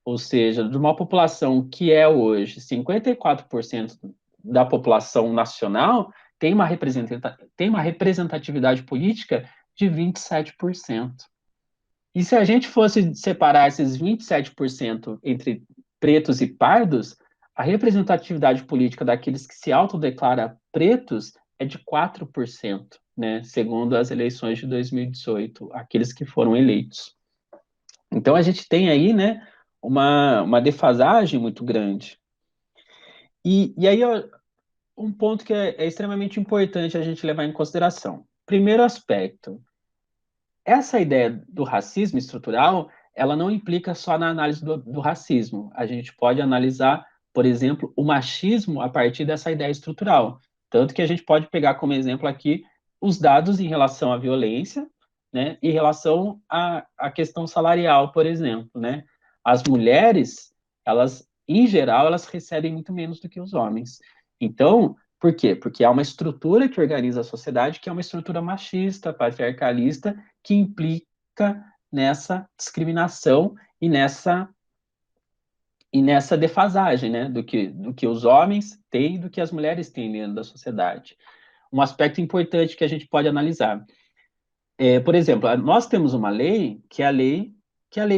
Ou seja, de uma população que é hoje 54% da população nacional, tem uma representatividade política de 27%. E se a gente fosse separar esses 27% entre pretos e pardos, a representatividade política daqueles que se autodeclaram pretos é de 4%, né, segundo as eleições de 2018, aqueles que foram eleitos. Então a gente tem aí, né, uma defasagem muito grande. E aí, um ponto que é extremamente importante a gente levar em consideração. Primeiro aspecto, essa ideia do racismo estrutural, ela não implica só na análise do racismo. A gente pode analisar, por exemplo, o machismo a partir dessa ideia estrutural. Tanto que a gente pode pegar como exemplo aqui os dados em relação à violência, né, em relação à questão salarial, por exemplo, né? As mulheres, elas, em geral, elas recebem muito menos do que os homens. Então, por quê? Porque há uma estrutura que organiza a sociedade que é uma estrutura machista, patriarcalista, que implica nessa discriminação e nessa defasagem, né, do que os homens têm e do que as mulheres têm dentro da sociedade. Um aspecto importante que a gente pode analisar. Por exemplo, nós temos uma lei que é a lei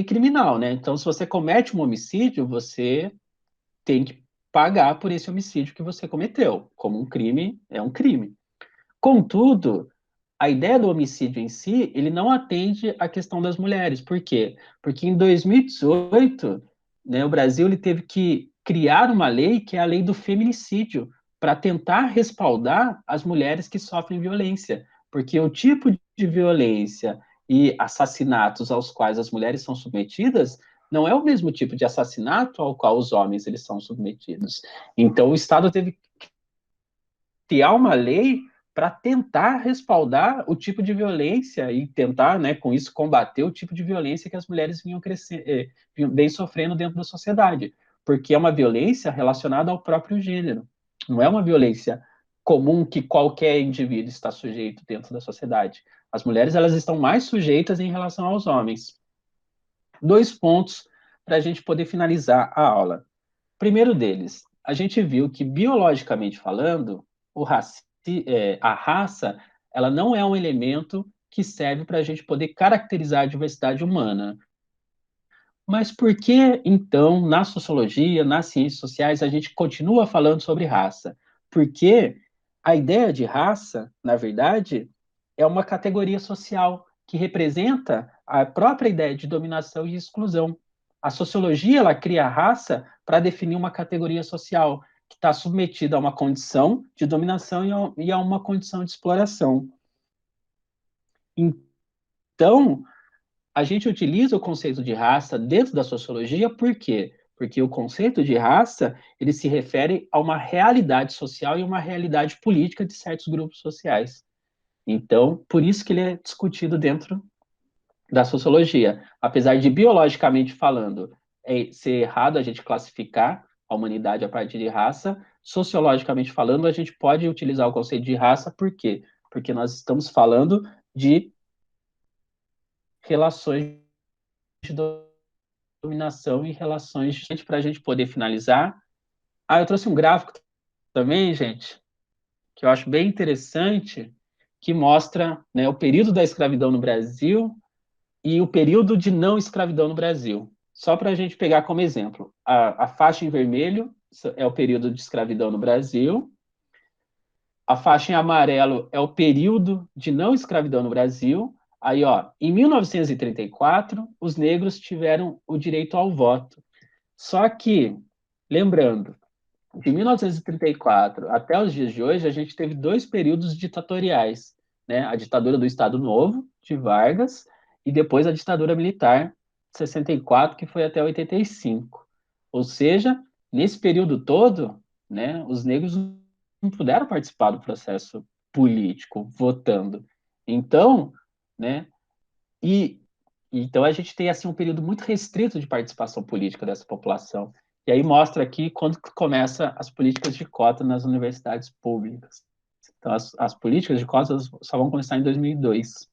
criminal, né? Então, se você comete um homicídio, você tem que pagar por esse homicídio que você cometeu. Como um crime, é um crime. Contudo, a ideia do homicídio em si, ele não atende à questão das mulheres. Por quê? Porque em 2018, né, o Brasil ele teve que criar uma lei que é a lei do feminicídio, para tentar respaldar as mulheres que sofrem violência. Porque o tipo de violência e assassinatos aos quais as mulheres são submetidas não é o mesmo tipo de assassinato ao qual os homens eles são submetidos. Então, o Estado teve que criar uma lei para tentar respaldar o tipo de violência e tentar, né, com isso, combater o tipo de violência que as mulheres vêm sofrendo dentro da sociedade, porque é uma violência relacionada ao próprio gênero, não é uma violência comum que qualquer indivíduo está sujeito dentro da sociedade. As mulheres elas estão mais sujeitas em relação aos homens. Dois pontos para a gente poder finalizar a aula. Primeiro deles, a gente viu que, biologicamente falando, a raça ela não é um elemento que serve para a gente poder caracterizar a diversidade humana. Mas por que, então, na sociologia, nas ciências sociais, a gente continua falando sobre raça? Porque a ideia de raça, na verdade, é uma categoria social que representa a própria ideia de dominação e exclusão. A sociologia ela cria a raça para definir uma categoria social que está submetida a uma condição de dominação e a uma condição de exploração. Então, a gente utiliza o conceito de raça dentro da sociologia, por quê? Porque o conceito de raça, ele se refere a uma realidade social e uma realidade política de certos grupos sociais. Então, por isso que ele é discutido dentro da sociologia. Apesar de, biologicamente falando, ser errado a gente classificar a humanidade a partir de raça, sociologicamente falando, a gente pode utilizar o conceito de raça, por quê? Porque nós estamos falando de relações de dominação e relações para a gente poder finalizar. Eu trouxe um gráfico também, gente, que eu acho bem interessante, que mostra, né, o período da escravidão no Brasil e o período de não escravidão no Brasil. Só para a gente pegar como exemplo, a faixa em vermelho é o período de escravidão no Brasil, a faixa em amarelo é o período de não escravidão no Brasil. Aí, ó, em 1934, os negros tiveram o direito ao voto. Só que, lembrando, de 1934 até os dias de hoje, a gente teve dois períodos ditatoriais, né? A ditadura do Estado Novo, de Vargas, e depois a ditadura militar, de 64, que foi até 85. Ou seja, nesse período todo, né, os negros não puderam participar do processo político, votando. Então, né, e então a gente tem assim um período muito restrito de participação política dessa população. E aí mostra aqui quando começa as políticas de cota nas universidades públicas. Então as políticas de cotas só vão começar em 2002.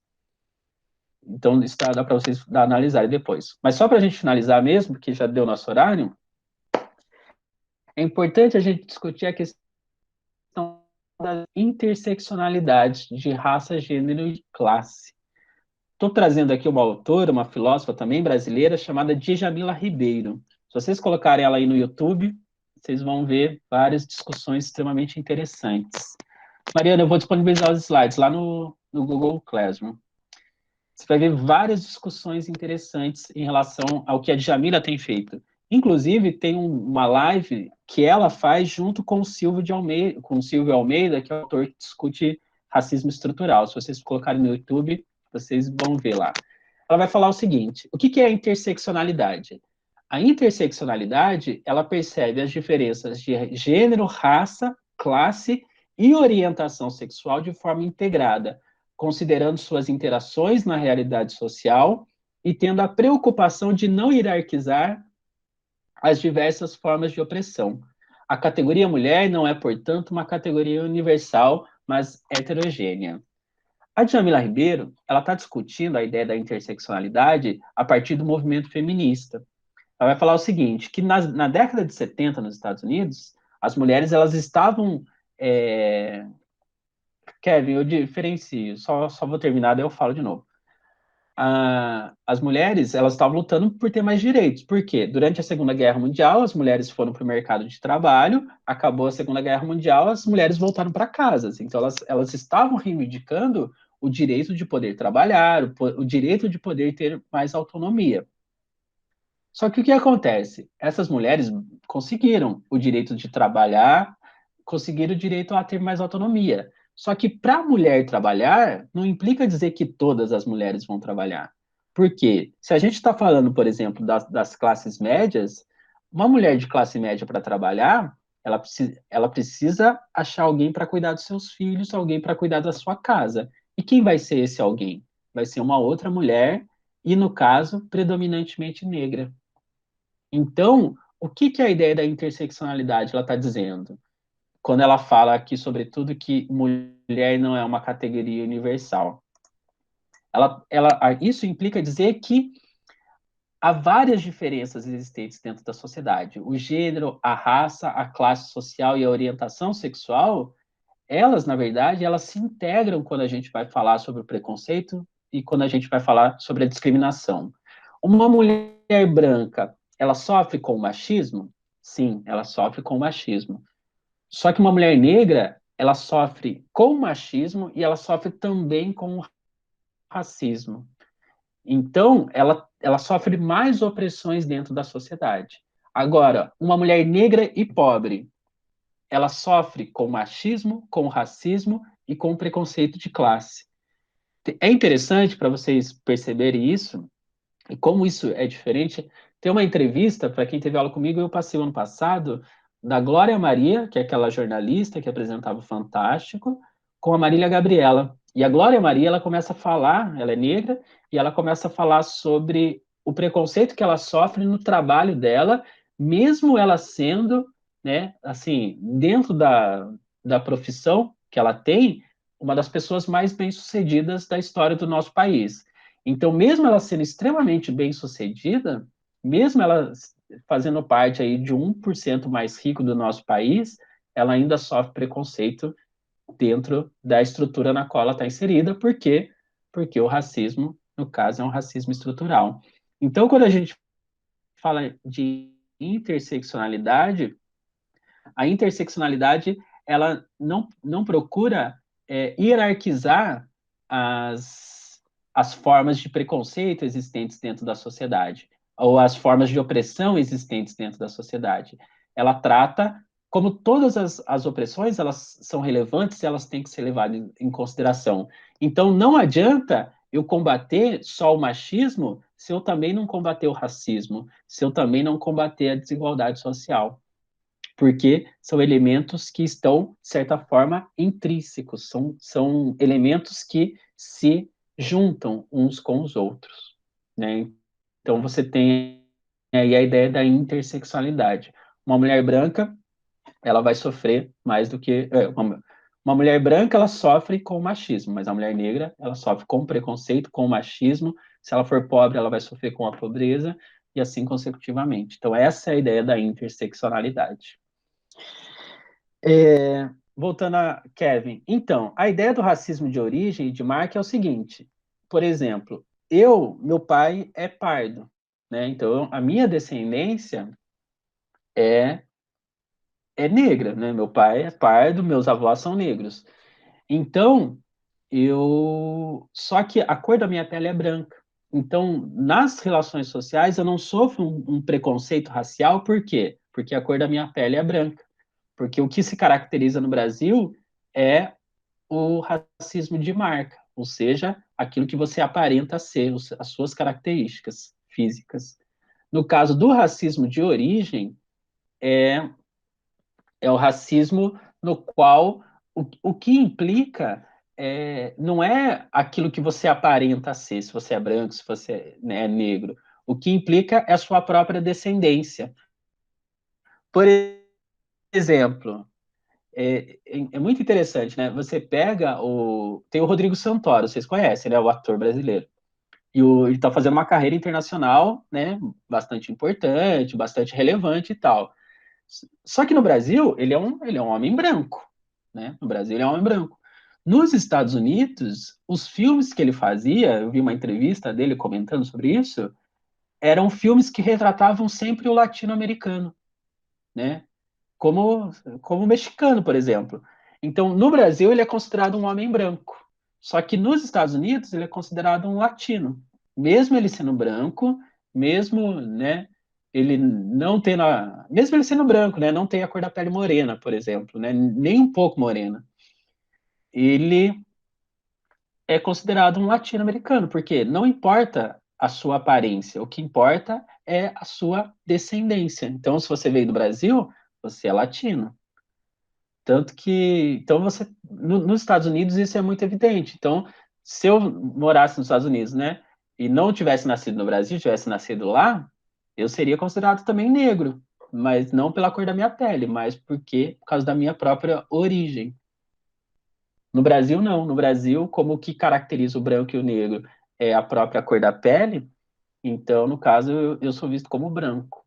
Então isso dá para vocês analisarem depois. Mas só para a gente finalizar mesmo, porque já deu nosso horário, é importante a gente discutir a questão da interseccionalidade de raça, gênero e classe. Estou trazendo aqui uma autora, uma filósofa também brasileira, chamada Djamila Ribeiro. Se vocês colocarem ela aí no YouTube, vocês vão ver várias discussões extremamente interessantes. Mariana, eu vou disponibilizar os slides lá no Google Classroom. Você vai ver várias discussões interessantes em relação ao que a Djamila tem feito. Inclusive, tem uma live que ela faz junto com o Silvio Almeida, que é o autor que discute racismo estrutural. Se vocês colocarem no YouTube, vocês vão ver lá. Ela vai falar o seguinte: o que é a interseccionalidade? A interseccionalidade, ela percebe as diferenças de gênero, raça, classe e orientação sexual de forma integrada, considerando suas interações na realidade social e tendo a preocupação de não hierarquizar as diversas formas de opressão. A categoria mulher não é, portanto, uma categoria universal, mas heterogênea. A Djamila Ribeiro, ela está discutindo a ideia da interseccionalidade a partir do movimento feminista. Ela vai falar o seguinte, que na década de 70 nos Estados Unidos, as mulheres elas estavam... Kevin, eu diferencio, só vou terminar, daí eu falo de novo. As mulheres elas estavam lutando por ter mais direitos. Por quê? Durante a Segunda Guerra Mundial, as mulheres foram para o mercado de trabalho, acabou a Segunda Guerra Mundial, as mulheres voltaram para casa. Então, elas estavam reivindicando o direito de poder trabalhar, o direito de poder ter mais autonomia. Só que o que acontece? Essas mulheres conseguiram o direito de trabalhar, conseguiram o direito a ter mais autonomia. Só que para a mulher trabalhar, não implica dizer que todas as mulheres vão trabalhar. Por quê? Se a gente está falando, por exemplo, das classes médias, uma mulher de classe média para trabalhar, ela precisa achar alguém para cuidar dos seus filhos, alguém para cuidar da sua casa. E quem vai ser esse alguém? Vai ser uma outra mulher, e no caso, predominantemente negra. Então, o que a ideia da interseccionalidade ela está dizendo? Quando ela fala aqui, sobretudo, que mulher não é uma categoria universal. Isso implica dizer que há várias diferenças existentes dentro da sociedade. O gênero, a raça, a classe social e a orientação sexual, elas, na verdade, elas se integram quando a gente vai falar sobre o preconceito e quando a gente vai falar sobre a discriminação. Uma mulher branca, ela sofre com o machismo? Sim, ela sofre com o machismo. Só que uma mulher negra, ela sofre com o machismo e ela sofre também com o racismo. Então, ela sofre mais opressões dentro da sociedade. Agora, uma mulher negra e pobre, ela sofre com machismo, com racismo e com preconceito de classe. É interessante para vocês perceberem isso, e como isso é diferente. Tem uma entrevista, para quem teve aula comigo, eu passei o ano passado, da Glória Maria, que é aquela jornalista que apresentava o Fantástico, com a Marília Gabriela. E a Glória Maria, ela começa a falar, ela é negra, e ela começa a falar sobre o preconceito que ela sofre no trabalho dela, mesmo ela sendo, né, assim, dentro da profissão que ela tem, uma das pessoas mais bem-sucedidas da história do nosso país. Então, mesmo ela sendo extremamente bem-sucedida, mesmo ela fazendo parte aí de 1% mais rico do nosso país, ela ainda sofre preconceito dentro da estrutura na qual ela está inserida. Por quê? Porque o racismo, no caso, é um racismo estrutural. Então, quando a gente fala de interseccionalidade, a interseccionalidade ela não procura hierarquizar as formas de preconceito existentes dentro da sociedade, ou as formas de opressão existentes dentro da sociedade. Ela trata, como todas as opressões, elas são relevantes e elas têm que ser levadas em consideração. Então, não adianta eu combater só o machismo se eu também não combater o racismo, se eu também não combater a desigualdade social, porque são elementos que estão, de certa forma, intrínsecos, são elementos que se juntam uns com os outros, né? Então, você tem aí a ideia da intersexualidade. Uma mulher branca, ela vai sofrer mais do que... uma mulher branca, ela sofre com o machismo, mas a mulher negra, ela sofre com o preconceito, com o machismo. Se ela for pobre, ela vai sofrer com a pobreza, e assim consecutivamente. Então, essa é a ideia da interseccionalidade. Voltando a Kevin, então, a ideia do racismo de origem e de marca é o seguinte: por exemplo, meu pai é pardo, né? Então, a minha descendência é, é negra, né? Meu pai é pardo, meus avós são negros. Então, só que a cor da minha pele é branca. Então, nas relações sociais, eu não sofro um preconceito racial, por quê? Porque a cor da minha pele é branca. Porque o que se caracteriza no Brasil é o racismo de marca, ou seja, aquilo que você aparenta ser, as suas características físicas. No caso do racismo de origem, é o racismo no qual o que implica não é aquilo que você aparenta ser, se você é branco, se você é negro. O que implica é a sua própria descendência. Por exemplo, é muito interessante, né? Você pega o. Tem o Rodrigo Santoro, vocês conhecem, né? O ator brasileiro. Ele está fazendo uma carreira internacional, né? Bastante importante, bastante relevante e tal. Só que no Brasil, ele é um homem branco, né? No Brasil, ele é um homem branco. Nos Estados Unidos, os filmes que ele fazia, eu vi uma entrevista dele comentando sobre isso, eram filmes que retratavam sempre o latino-americano, né? como, como mexicano, por exemplo. Então, no Brasil, ele é considerado um homem branco. Só que nos Estados Unidos, ele é considerado um latino. Mesmo ele sendo branco, mesmo, né, ele não tendo mesmo ele sendo branco, né, não tem a cor da pele morena, por exemplo, né, nem um pouco morena. Ele é considerado um latino-americano, porque não importa a sua aparência, o que importa é a sua descendência. Então, se você veio do Brasil, você é latino. Tanto que, então nos Estados Unidos isso é muito evidente. Então, se eu morasse nos Estados Unidos, né, e não tivesse nascido no Brasil, tivesse nascido lá, eu seria considerado também negro, mas não pela cor da minha pele, mas por causa da minha própria origem. No Brasil, não. No Brasil, como o que caracteriza o branco e o negro é a própria cor da pele, então, no caso, eu sou visto como branco.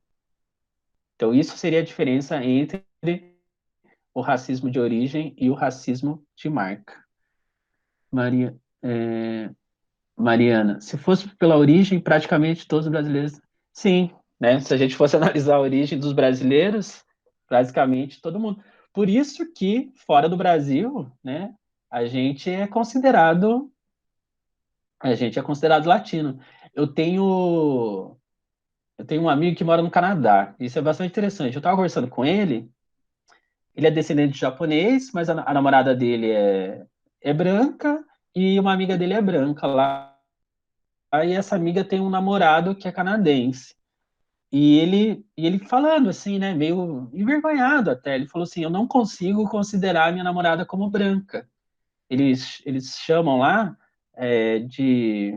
Então, isso seria a diferença entre o racismo de origem e o racismo de marca. Maria, Mariana, se fosse pela origem, praticamente todos os brasileiros. Sim, né? Se a gente fosse analisar a origem dos brasileiros, praticamente todo mundo. Por isso que, fora do Brasil, né, a gente é considerado, a gente é considerado latino. Eu tenho, eu tenho um amigo que mora no Canadá. Isso é bastante interessante. Eu estava conversando com ele. Ele é descendente de japonês, mas a namorada dele é branca e uma amiga dele é branca lá. Aí essa amiga tem um namorado que é canadense. E ele falando assim, né, meio envergonhado até. Ele falou assim: Eu não consigo considerar minha namorada como branca. Eles chamam lá de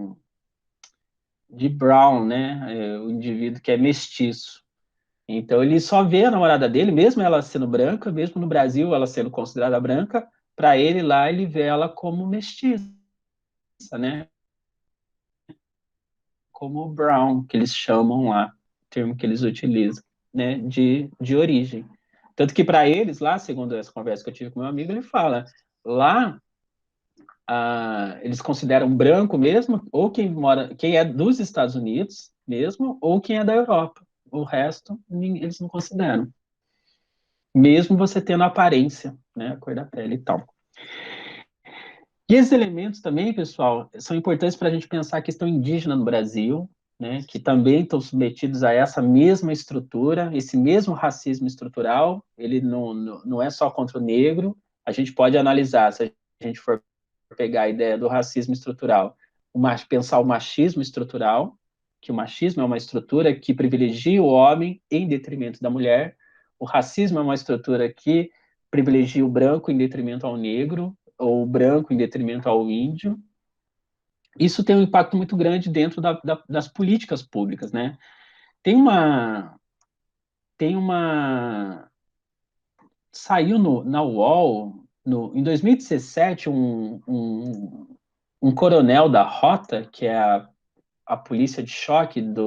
brown, né? O indivíduo que é mestiço. Então ele só vê a namorada dele, mesmo ela sendo branca, mesmo no Brasil ela sendo considerada branca, para ele lá ele vê ela como mestiça, né? Como brown, que eles chamam lá. termo que eles utilizam, né, de origem. Tanto que para eles, lá, segundo essa conversa que eu tive com meu amigo, ele fala, lá eles consideram branco mesmo, ou quem mora, quem é dos Estados Unidos mesmo, ou quem é da Europa. O resto, eles não consideram. Mesmo você tendo a aparência, né, a cor da pele e tal. E esses elementos também, pessoal, são importantes para a gente pensar a questão indígena no Brasil, né, que também estão submetidos a essa mesma estrutura, esse mesmo racismo estrutural, ele não é só contra o negro, a gente pode analisar, se a gente for pegar a ideia do racismo estrutural, pensar o machismo estrutural, que o machismo é uma estrutura que privilegia o homem em detrimento da mulher, o racismo é uma estrutura que privilegia o branco em detrimento ao negro, ou o branco em detrimento ao índio. Isso tem um impacto muito grande dentro das políticas públicas, né? Tem uma... Tem uma... Saiu na UOL, em 2017, um coronel da Rota, que é a polícia de choque de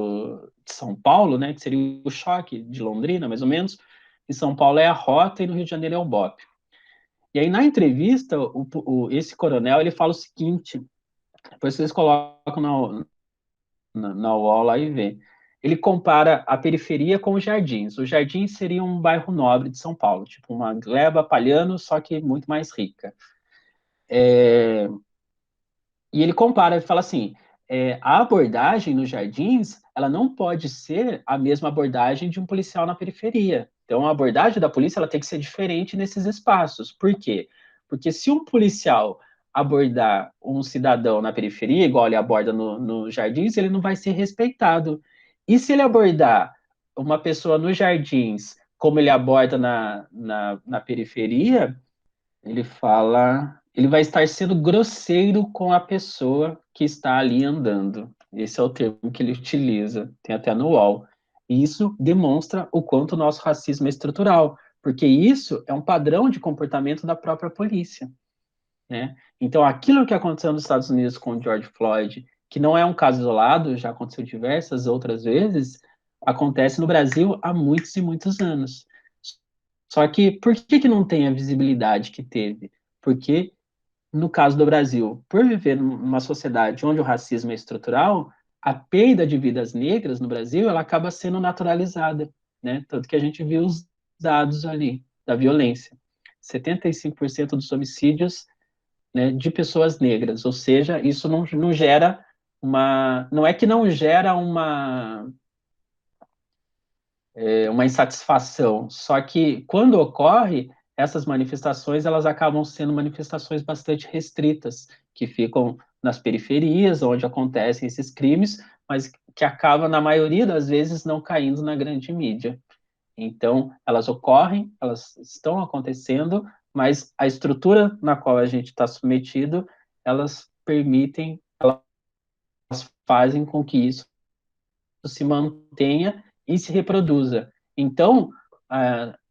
São Paulo, né, que seria o choque de Londrina, mais ou menos. Em São Paulo é a Rota e no Rio de Janeiro é o BOP. E aí, na entrevista, esse coronel, ele fala o seguinte, depois vocês colocam na UOL lá e vê. Ele compara a periferia com os Jardins. Os Jardins seria um bairro nobre de São Paulo, tipo uma gleba Palhano, só que muito mais rica. E ele compara, ele fala assim, a abordagem nos Jardins, ela não pode ser a mesma abordagem de um policial na periferia. Então, a abordagem da polícia ela tem que ser diferente nesses espaços. Por quê? Porque se um policial abordar um cidadão na periferia, igual ele aborda no Jardins, ele não vai ser respeitado. E se ele abordar uma pessoa nos Jardins, como ele aborda na periferia, ele fala, ele vai estar sendo grosseiro com a pessoa que está ali andando. Esse é o termo que ele utiliza, tem até no UOL. E isso demonstra o quanto o nosso racismo é estrutural, porque isso é um padrão de comportamento da própria polícia, né? Então, aquilo que aconteceu nos Estados Unidos com o George Floyd, que não é um caso isolado, já aconteceu diversas outras vezes, acontece no Brasil há muitos e muitos anos. Só que por que não tem a visibilidade que teve? Porque, no caso do Brasil, por viver numa sociedade onde o racismo é estrutural, a perda de vidas negras no Brasil ela acaba sendo naturalizada, né? Tanto que a gente viu os dados ali da violência. 75% dos homicídios, né, de pessoas negras, ou seja, isso não gera uma... Não é que não gera uma insatisfação. Só que quando ocorre, essas manifestações elas acabam sendo manifestações bastante restritas, que ficam nas periferias, onde acontecem esses crimes, mas que acabam, na maioria das vezes, não caindo na grande mídia. Então, elas ocorrem, elas estão acontecendo, mas a estrutura na qual a gente está submetido, elas permitem, elas fazem com que isso se mantenha e se reproduza. Então,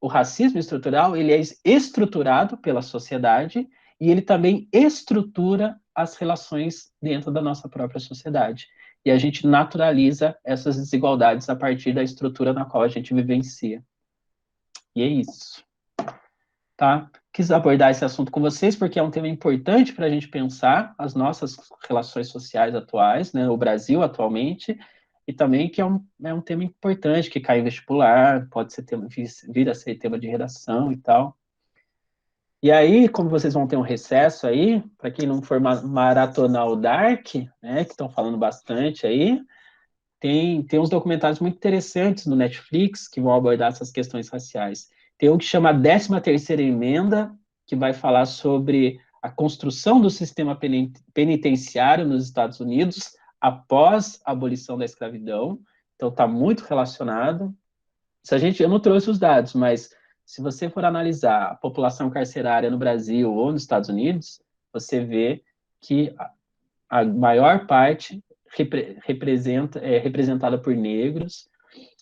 o racismo estrutural ele é estruturado pela sociedade e ele também estrutura as relações dentro da nossa própria sociedade. E a gente naturaliza essas desigualdades a partir da estrutura na qual a gente vivencia. E é isso. Tá? Quis abordar esse assunto com vocês porque é um tema importante para a gente pensar as nossas relações sociais atuais, né, o Brasil atualmente, e também que é um tema importante que cai em vestibular, pode ser vir a ser tema de redação e tal. E aí, como vocês vão ter um recesso aí, para quem não for maratonar o Dark, né, que estão falando bastante aí, tem uns documentários muito interessantes no Netflix que vão abordar essas questões raciais. Tem um que chama 13ª Emenda, que vai falar sobre a construção do sistema penitenciário nos Estados Unidos após a abolição da escravidão. Então, está muito relacionado. Eu não trouxe os dados, mas se você for analisar a população carcerária no Brasil ou nos Estados Unidos, você vê que a maior parte é representada por negros.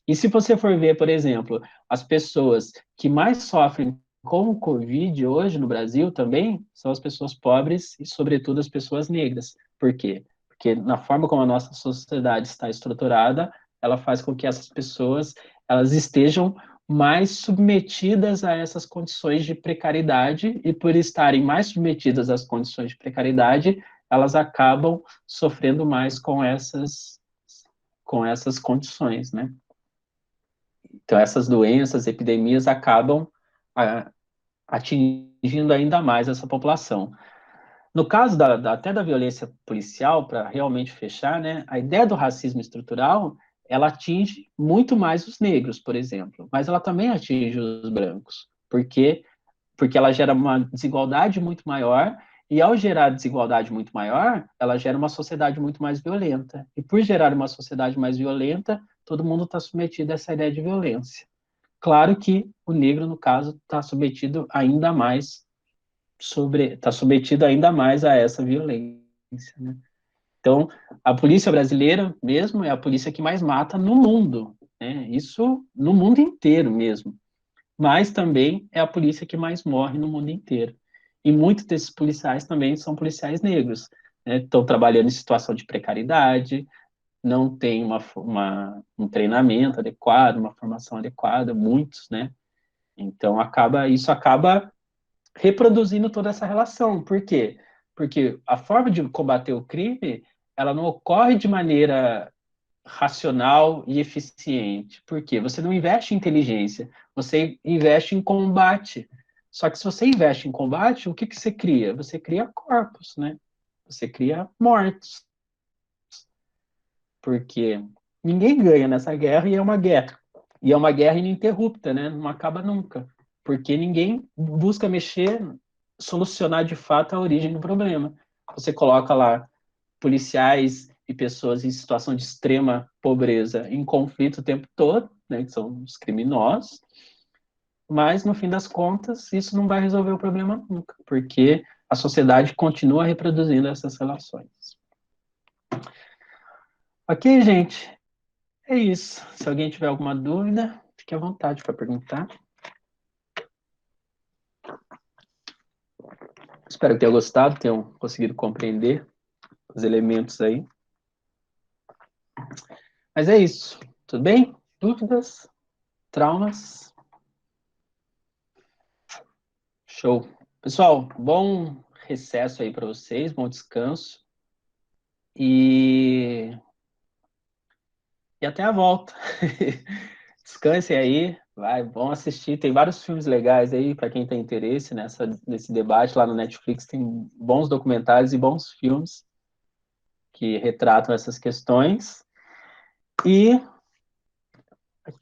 E se você for ver, por exemplo, as pessoas que mais sofrem com o Covid hoje no Brasil também são as pessoas pobres e, sobretudo, as pessoas negras. Por quê? Porque na forma como a nossa sociedade está estruturada, ela faz com que essas pessoas elas estejam mais submetidas a essas condições de precariedade, e por estarem mais submetidas às condições de precariedade, elas acabam sofrendo mais com essas condições, né? Então, essas doenças, epidemias acabam atingindo ainda mais essa população. No caso até da violência policial, para realmente fechar, né, a ideia do racismo estrutural, ela atinge muito mais os negros, por exemplo, mas ela também atinge os brancos, porque ela gera uma desigualdade muito maior, e ao gerar desigualdade muito maior, ela gera uma sociedade muito mais violenta. E por gerar uma sociedade mais violenta, todo mundo está submetido a essa ideia de violência. Claro que o negro, no caso, está submetido ainda mais está submetido ainda mais a essa violência, né? Então, a polícia brasileira mesmo é a polícia que mais mata no mundo, né? Isso no mundo inteiro mesmo. Mas também é a polícia que mais morre no mundo inteiro. E muitos desses policiais também são policiais negros, né? Estão trabalhando em situação de precariedade, não tem um treinamento adequado, uma formação adequada, muitos, né? Então, isso acaba reproduzindo toda essa relação. Por quê? Porque a forma de combater o crime, ela não ocorre de maneira racional e eficiente. Por quê? Você não investe em inteligência, você investe em combate. Só que se você investe em combate, o que que você cria? Você cria corpos, né? Você cria mortos. Porque ninguém ganha nessa guerra e é uma guerra. E é uma guerra ininterrupta, né? Não acaba nunca. Porque ninguém busca mexer, solucionar de fato a origem do problema. Você coloca lá policiais e pessoas em situação de extrema pobreza em conflito o tempo todo, né, que são os criminosos, mas no fim das contas isso não vai resolver o problema nunca, porque a sociedade continua reproduzindo essas relações. Ok, gente? É isso. Se alguém tiver alguma dúvida, fique à vontade para perguntar. Espero que tenham gostado, tenham conseguido compreender os elementos aí. Mas é isso. Tudo bem? Dúvidas? Traumas? Show. Pessoal, bom recesso aí para vocês, bom descanso. E, e até a volta. Descansem aí, vai, bom assistir. Tem vários filmes legais aí para quem tem interesse nesse debate lá no Netflix. Tem bons documentários e bons filmes que retratam essas questões. E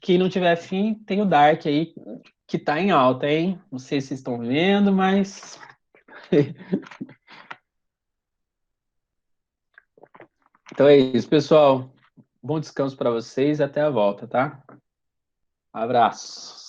quem não tiver fim, tem o Dark aí, que tá em alta, hein? Não sei se vocês estão vendo, mas. Então é isso, pessoal. Bom descanso para vocês e até a volta, tá? Abraço.